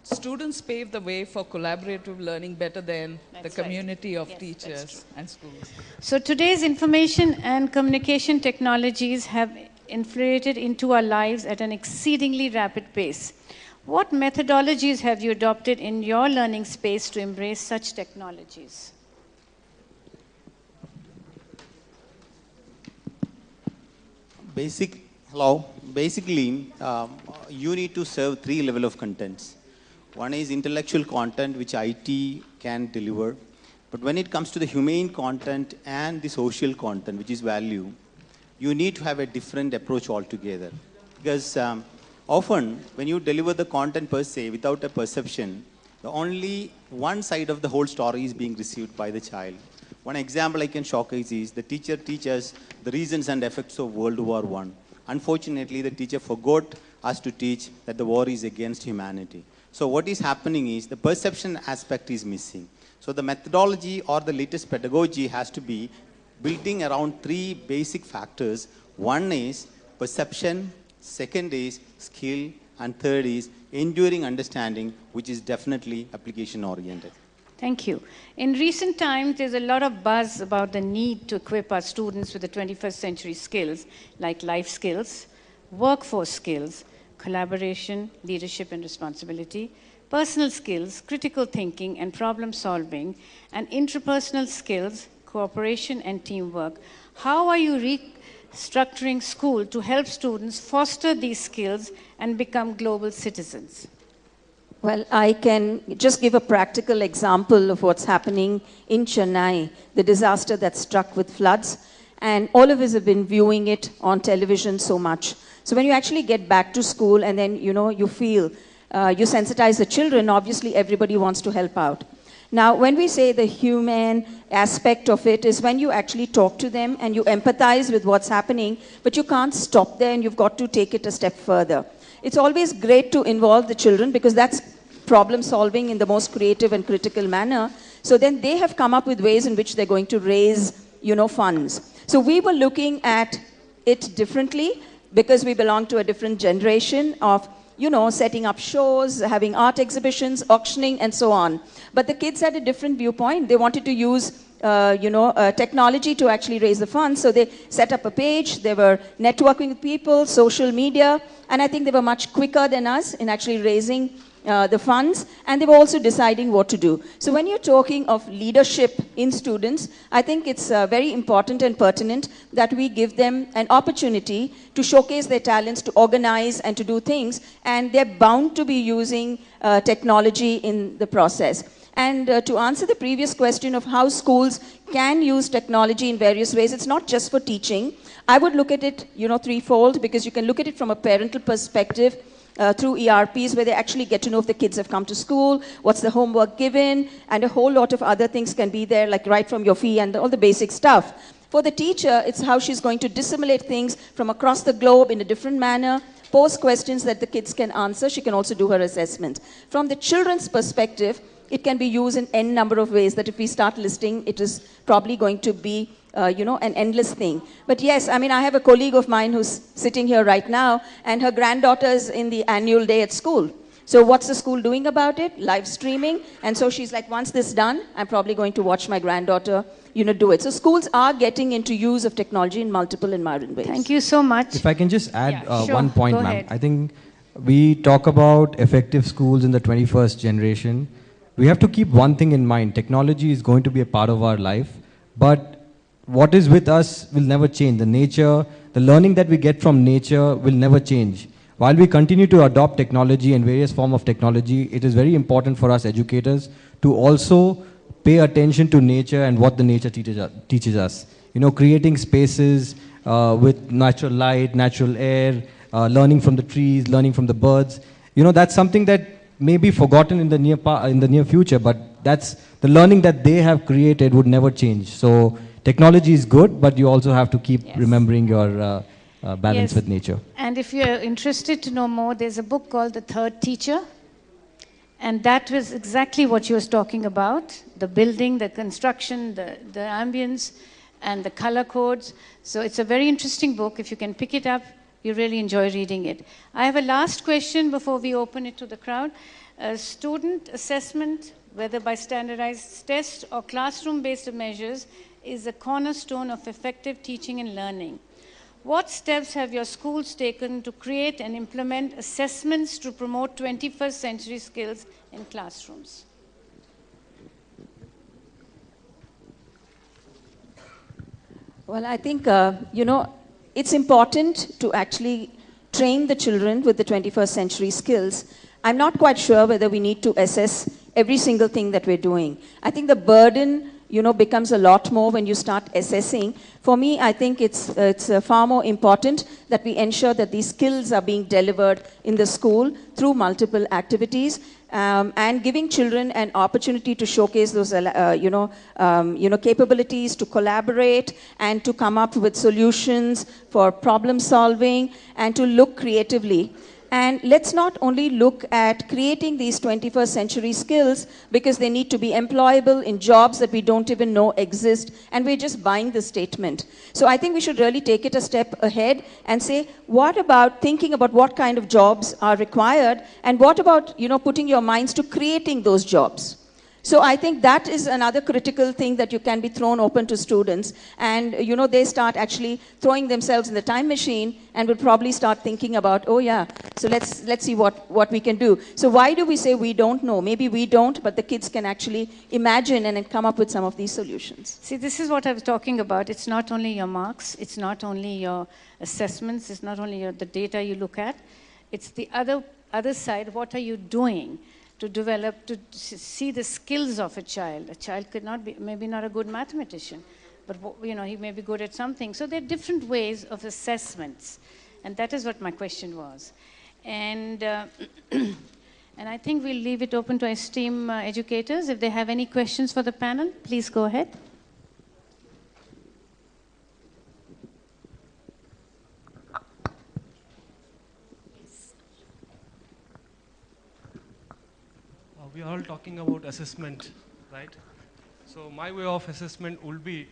H: students pave the way for collaborative learning better than the community of teachers and schools.
E: So today's information and communication technologies have infiltrated into our lives at an exceedingly rapid pace. What methodologies have you adopted in your learning space to embrace such technologies?
F: Basically, you need to serve 3 levels of contents. One is intellectual content, which IT can deliver. But when it comes to the humane content and the social content, which is value, you need to have a different approach altogether. Because often, when you deliver the content per se without a perception, the only one side of the whole story is being received by the child. One example I can showcase is the teacher teaches the reasons and effects of World War I. Unfortunately, the teacher forgot us to teach that the war is against humanity. So what is happening is the perception aspect is missing. So the methodology or the latest pedagogy has to be building around 3 basic factors. One is perception, second is skill, and third is enduring understanding, which is definitely application oriented.
E: Thank you. In recent times, there's a lot of buzz about the need to equip our students with the 21st century skills, like life skills, workforce skills, collaboration, leadership and responsibility, personal skills, critical thinking and problem solving, and interpersonal skills, cooperation and teamwork. How are you restructuring school to help students foster these skills and become global citizens?
G: Well, I can just give a practical example of what's happening in Chennai, the disaster that struck with floods. And all of us have been viewing it on television so much. So when you actually get back to school and then, you know, you feel, you sensitize the children, obviously everybody wants to help out. Now, when we say the human aspect of it is when you actually talk to them and you empathize with what's happening, but you can't stop there and you've got to take it a step further. It's always great to involve the children because that's problem solving in the most creative and critical manner. So then they have come up with ways in which they're going to raise, you know, funds. So we were looking at it differently because we belong to a different generation of, you know, setting up shows, having art exhibitions, auctioning, and so on. But the kids had a different viewpoint. They wanted to use, technology to actually raise the funds. So they set up a page. They were networking with people, social media, and I think they were much quicker than us in actually raising the funds, and they were also deciding what to do. So when you're talking of leadership in students, I think it's very important and pertinent that we give them an opportunity to showcase their talents, to organize and to do things, and they're bound to be using technology in the process. And to answer the previous question of how schools can use technology in various ways, it's not just for teaching. I would look at it, you know, threefold, because you can look at it from a parental perspective, through ERPs where they actually get to know if the kids have come to school, what's the homework given, and a whole lot of other things can be there, like right from your fee and all the basic stuff. For the teacher, it's how she's going to disseminate things from across the globe in a different manner, pose questions that the kids can answer. She can also do her assessment. From the children's perspective, it can be used in n number of ways that if we start listing, it is probably going to be an endless thing. But yes, I mean, I have a colleague of mine who's sitting here right now, and her granddaughter's in the annual day at school. So what's the school doing about it? Live streaming. And so she's like, once this is done, I'm probably going to watch my granddaughter, do it. So schools are getting into use of technology in multiple and modern ways.
E: Thank you so much.
I: If I can just add
E: sure.
I: one point,
E: Go
I: ma'am.
E: ahead.
I: I think we talk about effective schools in the 21st generation. We have to keep one thing in mind. Technology is going to be a part of our life, but what is with us will never change. The nature, the learning that we get from nature will never change. While we continue to adopt technology and various forms of technology, it is very important for us educators to also pay attention to nature and what the nature teaches us. You know, creating spaces with natural light, natural air, learning from the trees, learning from the birds. You know, that's something that may be forgotten in the near future, but that's the learning that they have created would never change. So technology is good, but you also have to keep remembering your balance with nature.
E: And if you're interested to know more, there's a book called The Third Teacher. And that was exactly what you was talking about, the building, the construction, the ambience, and the color codes. So it's a very interesting book. If you can pick it up, you really enjoy reading it. I have a last question before we open it to the crowd. Student assessment, whether by standardized tests or classroom-based measures, is a cornerstone of effective teaching and learning. What steps have your schools taken to create and implement assessments to promote 21st century skills in classrooms?
G: Well, I think, you know, it's important to actually train the children with the 21st century skills. I'm not quite sure whether we need to assess every single thing that we're doing. I think the burden, you know, becomes a lot more when you start assessing. For me, I think it's far more important that we ensure that these skills are being delivered in the school through multiple activities, and giving children an opportunity to showcase those, capabilities to collaborate and to come up with solutions for problem solving and to look creatively. And let's not only look at creating these 21st century skills because they need to be employable in jobs that we don't even know exist, and we're just buying the statement. So I think we should really take it a step ahead and say, what about thinking about what kind of jobs are required, and what about, you know, putting your minds to creating those jobs? So I think that is another critical thing that you can be thrown open to students. And, you know, they start actually throwing themselves in the time machine and will probably start thinking about, oh yeah, so let's see what we can do. So why do we say we don't know? Maybe we don't, but the kids can actually imagine and then come up with some of these solutions.
E: See, this is what I was talking about. It's not only your marks, it's not only your assessments, it's not only the data you look at, it's the other side. What are you doing to develop, to see the skills of a child? A child could not be, maybe not a good mathematician, but you know, he may be good at something. So there are different ways of assessments, and that is what my question was. And and I think we'll leave it open to our esteemed educators. If they have any questions for the panel, please go ahead.
J: We are all talking about assessment, right? So my way of assessment will be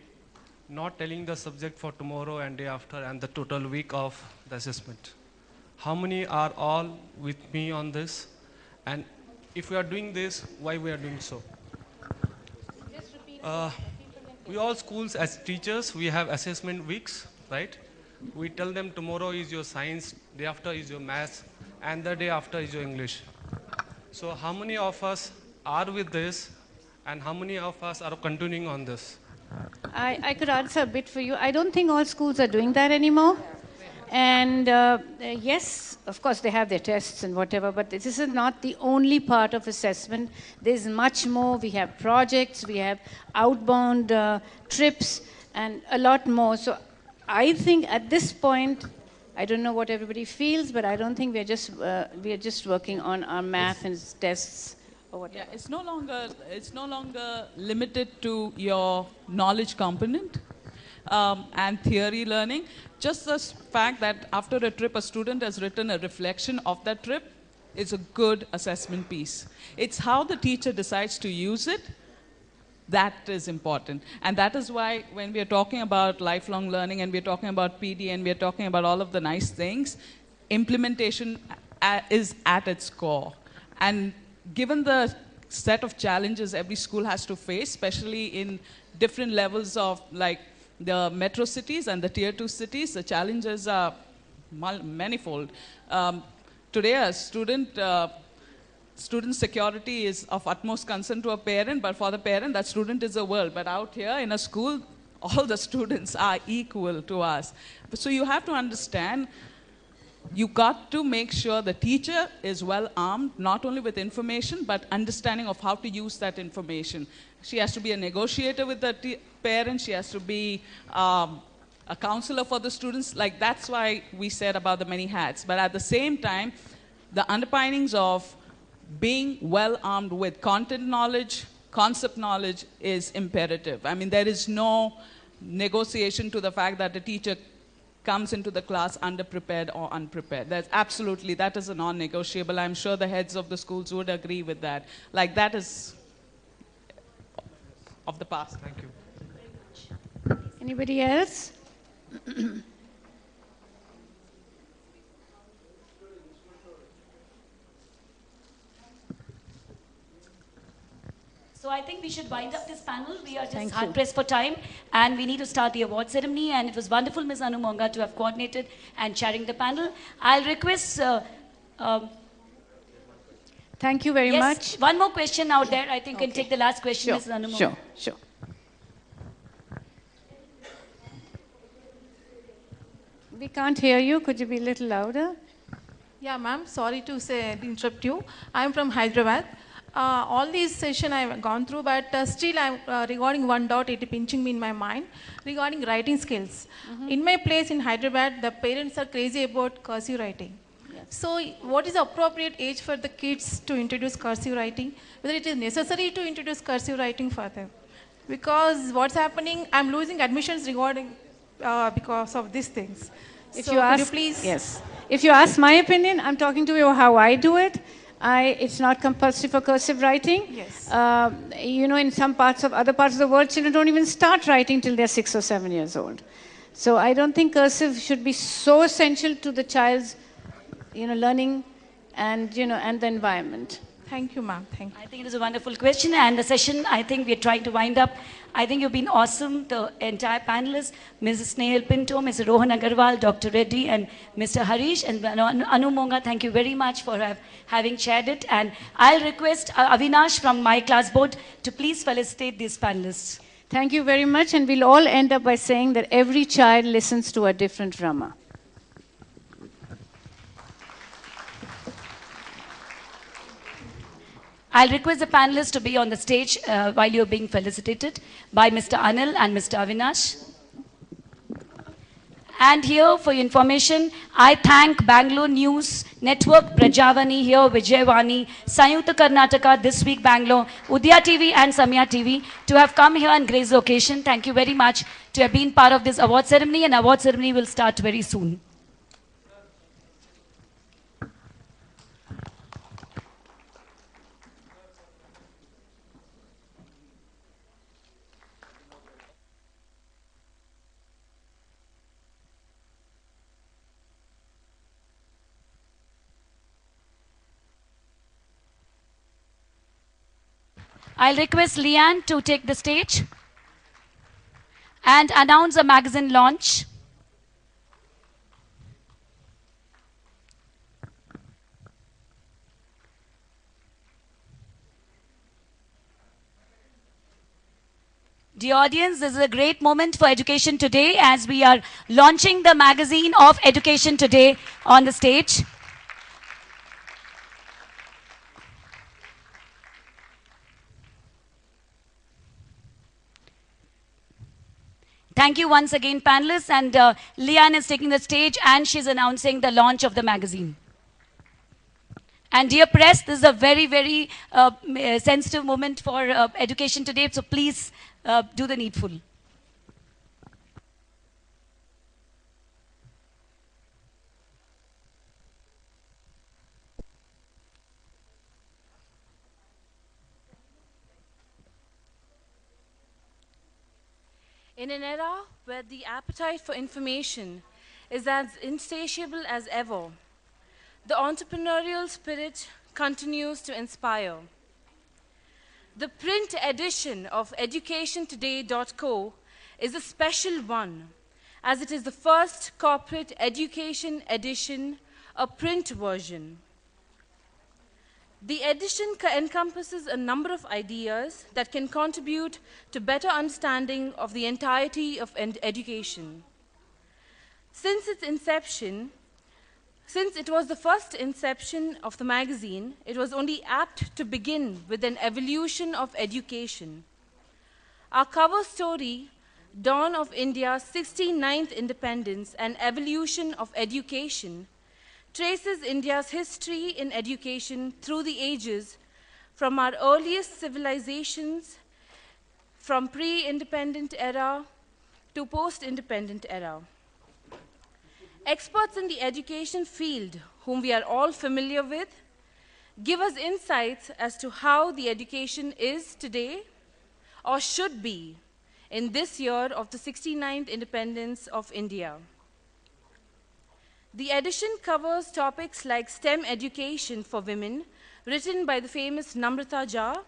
J: not telling the subject for tomorrow and day after and the total week of the assessment. How many are all with me on this? And if we are doing this, why we are doing so? We all schools as teachers, we have assessment weeks, right? We tell them tomorrow is your science, day after is your maths, and the day after is your English. So how many of us are with this, and how many of us are continuing on this?
E: I could answer a bit for you. I don't think all schools are doing that anymore. And yes, of course, they have their tests and whatever, but this is not the only part of assessment. There's much more. We have projects, we have outbound trips, and a lot more. So I think at this point, I don't know what everybody feels, but I don't think we are just working on our math and tests or whatever.
H: Yeah, it's no longer limited to your knowledge component and theory learning. Just the fact that after a trip, a student has written a reflection of that trip is a good assessment piece. It's how the teacher decides to use it that is important. And that is why when we are talking about lifelong learning and we're talking about PD and we're talking about all of the nice things, implementation is at its core. And given the set of challenges every school has to face, especially in different levels of like the metro cities and the tier 2 cities, the challenges are manifold. Today, a student security is of utmost concern to a parent, but for the parent, that student is the world. But out here in a school, all the students are equal to us. So you have to understand, you got to make sure the teacher is well armed, not only with information, but understanding of how to use that information. She has to be a negotiator with the parents. She has to be a counselor for the students. Like, that's why we said about the many hats. But at the same time, the underpinnings of being well armed with content knowledge, concept knowledge is imperative. I mean, there is no negotiation to the fact that the teacher comes into the class underprepared or unprepared. That's absolutely, that is a non-negotiable. I'm sure the heads of the schools would agree with that. Like, that is of the past.
J: Thank you.
E: Anybody else?
B: So I think we should wind up this panel. We are just
E: Thank
B: hard
E: you.
B: pressed for time, and we need to start the award ceremony. And it was wonderful, Ms. Anu Monga, to have coordinated and chairing the panel. I'll request.
E: Thank you very
B: Yes,
E: much.
B: one more question out there. I think can take the last question,
E: Sure,
B: Ms. Anu Monga.
E: sure, sure. We can't hear you. Could you be a little louder?
K: Yeah, ma'am. Sorry to interrupt you. I'm from Hyderabad. All these session I've gone through, but still I'm regarding one dot, it pinching me in my mind regarding writing skills. In my place in Hyderabad, the parents are crazy about cursive writing. So what is the appropriate age for the kids to introduce cursive writing? Whether it is necessary to introduce cursive writing for them? Because what's happening, I'm losing admissions regarding because of these things.
E: If
K: So
E: you
K: could
E: ask,
K: you please?
E: yes. If you ask my opinion, I'm talking to you how I do it. It's not compulsory for cursive writing.
K: Yes.
E: You know, in some parts of other parts of the world, children don't even start writing till they're 6 or 7 years old. So I don't think cursive should be so essential to the child's, learning and and the environment.
K: Thank you, ma'am. Thank you.
B: I think it is a wonderful question, and the session, I think we're trying to wind up. I think you've been awesome, the entire panelists, Mrs. Snehal Pinto, Mr. Rohan Agarwal, Dr. Reddy, and Mr. Harish, and Anu Monga, thank you very much for having chaired it. And I'll request Avinash from my class board to please felicitate these panelists.
E: Thank you very much, and we'll all end up by saying that every child listens to a different drama.
B: I'll request the panelists to be on the stage while you're being felicitated by Mr. Anil and Mr. Avinash. And here, for your information, I thank Bangalore News Network, Prajavani here, Vijayvani, Sayukta Karnataka, This Week Bangalore, Udaya TV and Samya TV to have come here and grace the occasion. Thank you very much to have been part of this award ceremony, and award ceremony will start very soon. I'll request Leanne to take the stage and announce a magazine launch. Dear audience, this is a great moment for Education Today as we are launching the magazine of Education Today on the stage. Thank you once again, panelists. And Leanne is taking the stage and she's announcing the launch of the magazine. And dear press, this is a very, very sensitive moment for Education Today. So please do the needful.
L: In an era where the appetite for information is as insatiable as ever, the entrepreneurial spirit continues to inspire. The print edition of educationtoday.co is a special one, as it is the first corporate education edition, a print version. The edition encompasses a number of ideas that can contribute to better understanding of the entirety of education. Since its inception, since it was the first inception of the magazine, it was only apt to begin with an evolution of education. Our cover story, Dawn of India's 69th Independence and Evolution of Education, traces India's history in education through the ages, from our earliest civilizations, from pre-independent era to post-independent era. Experts in the education field, whom we are all familiar with, give us insights as to how the education is today or should be in this year of the 69th independence of India. The edition covers topics like STEM education for women, written by the famous Namrata Jha,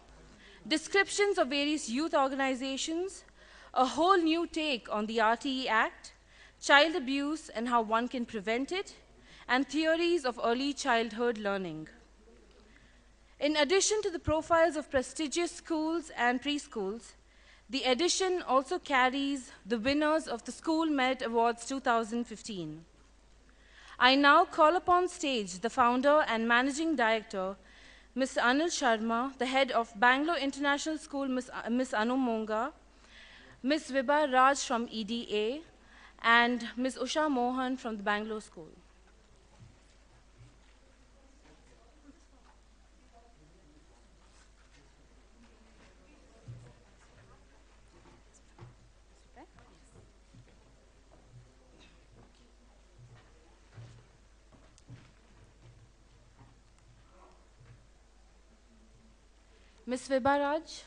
L: descriptions of various youth organizations, a whole new take on the RTE Act, child abuse and how one can prevent it, and theories of early childhood learning. In addition to the profiles of prestigious schools and preschools, the edition also carries the winners of the School Merit Awards 2015. I now call upon stage the founder and managing director, Ms. Anil Sharma, the head of Bangalore International School, Ms. Anu Monga, Ms. Vibha Raj from EDA, and Ms. Usha Mohan from the Bangalore School. Ms. Vibha Raj.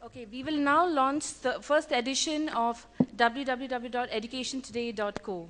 L: Okay, we will now launch the first edition of www.educationtoday.co.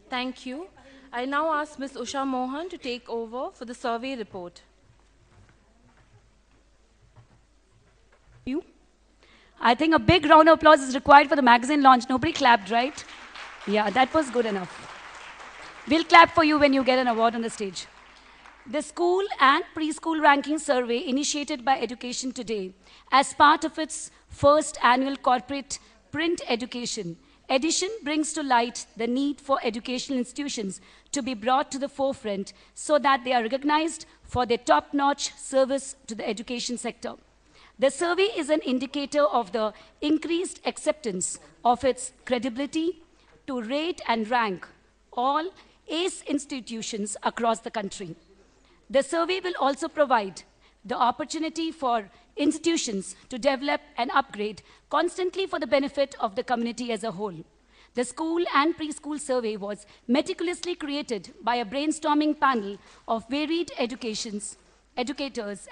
L: Thank you. I now ask Ms. Usha Mohan to take over for the survey report.
B: I think a big round of applause is required for the magazine launch. Nobody clapped, right? Yeah, that was good enough. We'll clap for you when you get an award on the stage. The school and preschool ranking survey initiated by Education Today as part of its first annual corporate print education edition brings to light the need for educational institutions to be brought to the forefront so that they are recognized for their top-notch service to the education sector. The survey is an indicator of the increased acceptance of its credibility to rate and rank all ACE institutions across the country. The survey will also provide the opportunity for institutions to develop and upgrade constantly for the benefit of the community as a whole. The school and preschool survey was meticulously created by a brainstorming panel of varied educators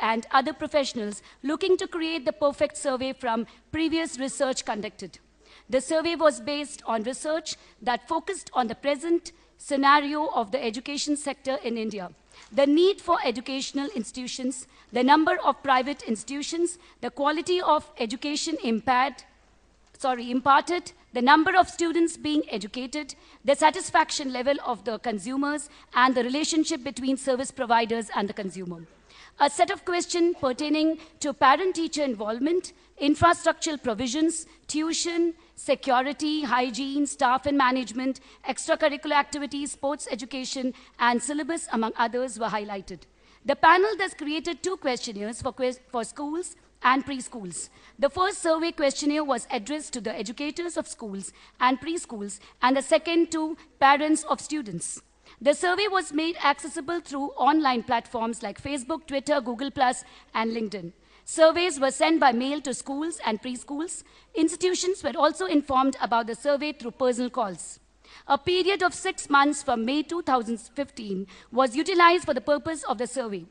B: and other professionals looking to create the perfect survey from previous research conducted. The survey was based on research that focused on the present scenario of the education sector in India, the need for educational institutions, the number of private institutions, the quality of education imparted, the number of students being educated, the satisfaction level of the consumers, and the relationship between service providers and the consumer. A set of questions pertaining to parent-teacher involvement, infrastructural provisions, tuition, security, hygiene, staff and management, extracurricular activities, sports education, and syllabus, among others, were highlighted. The panel thus created two questionnaires for schools and preschools. The first survey questionnaire was addressed to the educators of schools and preschools, and the second to parents of students. The survey was made accessible through online platforms like Facebook, Twitter, Google+, and LinkedIn. Surveys were sent by mail to schools and preschools. Institutions were also informed about the survey through personal calls. A period of 6 months from May 2015 was utilized for the purpose of the survey.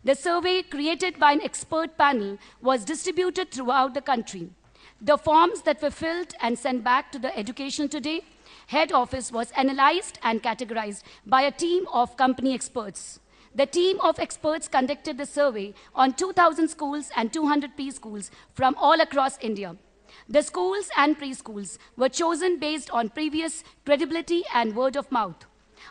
B: The survey, created by an expert panel, was distributed throughout the country. The forms that were filled and sent back to the Education Today head office was analyzed and categorized by a team of company experts. The team of experts conducted the survey on 2,000 schools and 200 preschools from all across India. The schools and preschools were chosen based on previous credibility and word of mouth.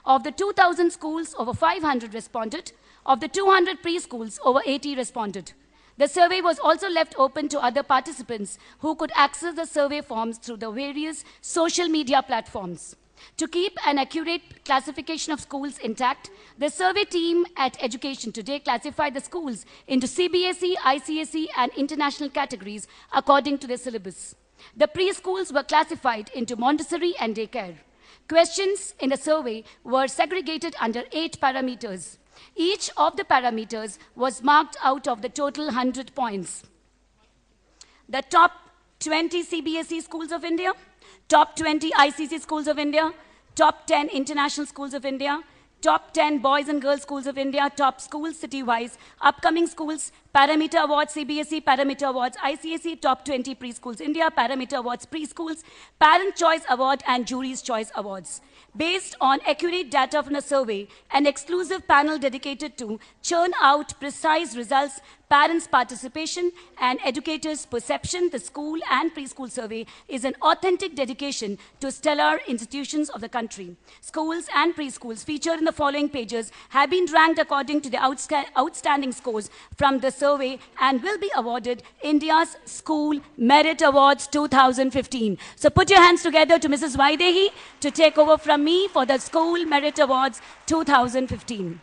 B: Of the 2,000 schools, over 500 responded. Of the 200 preschools, over 80 responded. The survey was also left open to other participants who could access the survey forms through the various social media platforms. To keep an accurate classification of schools intact, the survey team at Education Today classified the schools into CBSE, ICSE, and international categories according to their syllabus. The preschools were classified into Montessori and daycare. Questions in the survey were segregated under 8 parameters. Each of the parameters was marked out of the total 100 points. The top 20 CBSE schools of India, top 20 ICC schools of India, top 10 international schools of India, top 10 boys and girls schools of India, top schools city-wise, upcoming schools, Parameter Awards CBSE, Parameter Awards ICSE, top 20 preschools India, Parameter Awards preschools, Parent Choice Award, and Jury's Choice Awards. Based on accurate data from the survey, an exclusive panel dedicated to churn out precise results, parents' participation, and educators' perception, the school and preschool survey is an authentic dedication to stellar institutions of the country. Schools and preschools featured in the following pages have been ranked according to the outstanding scores from the survey and will be awarded India's School Merit Awards 2015. So put your hands together to Mrs. Vaidehi to take over from me for the School Merit Awards 2015.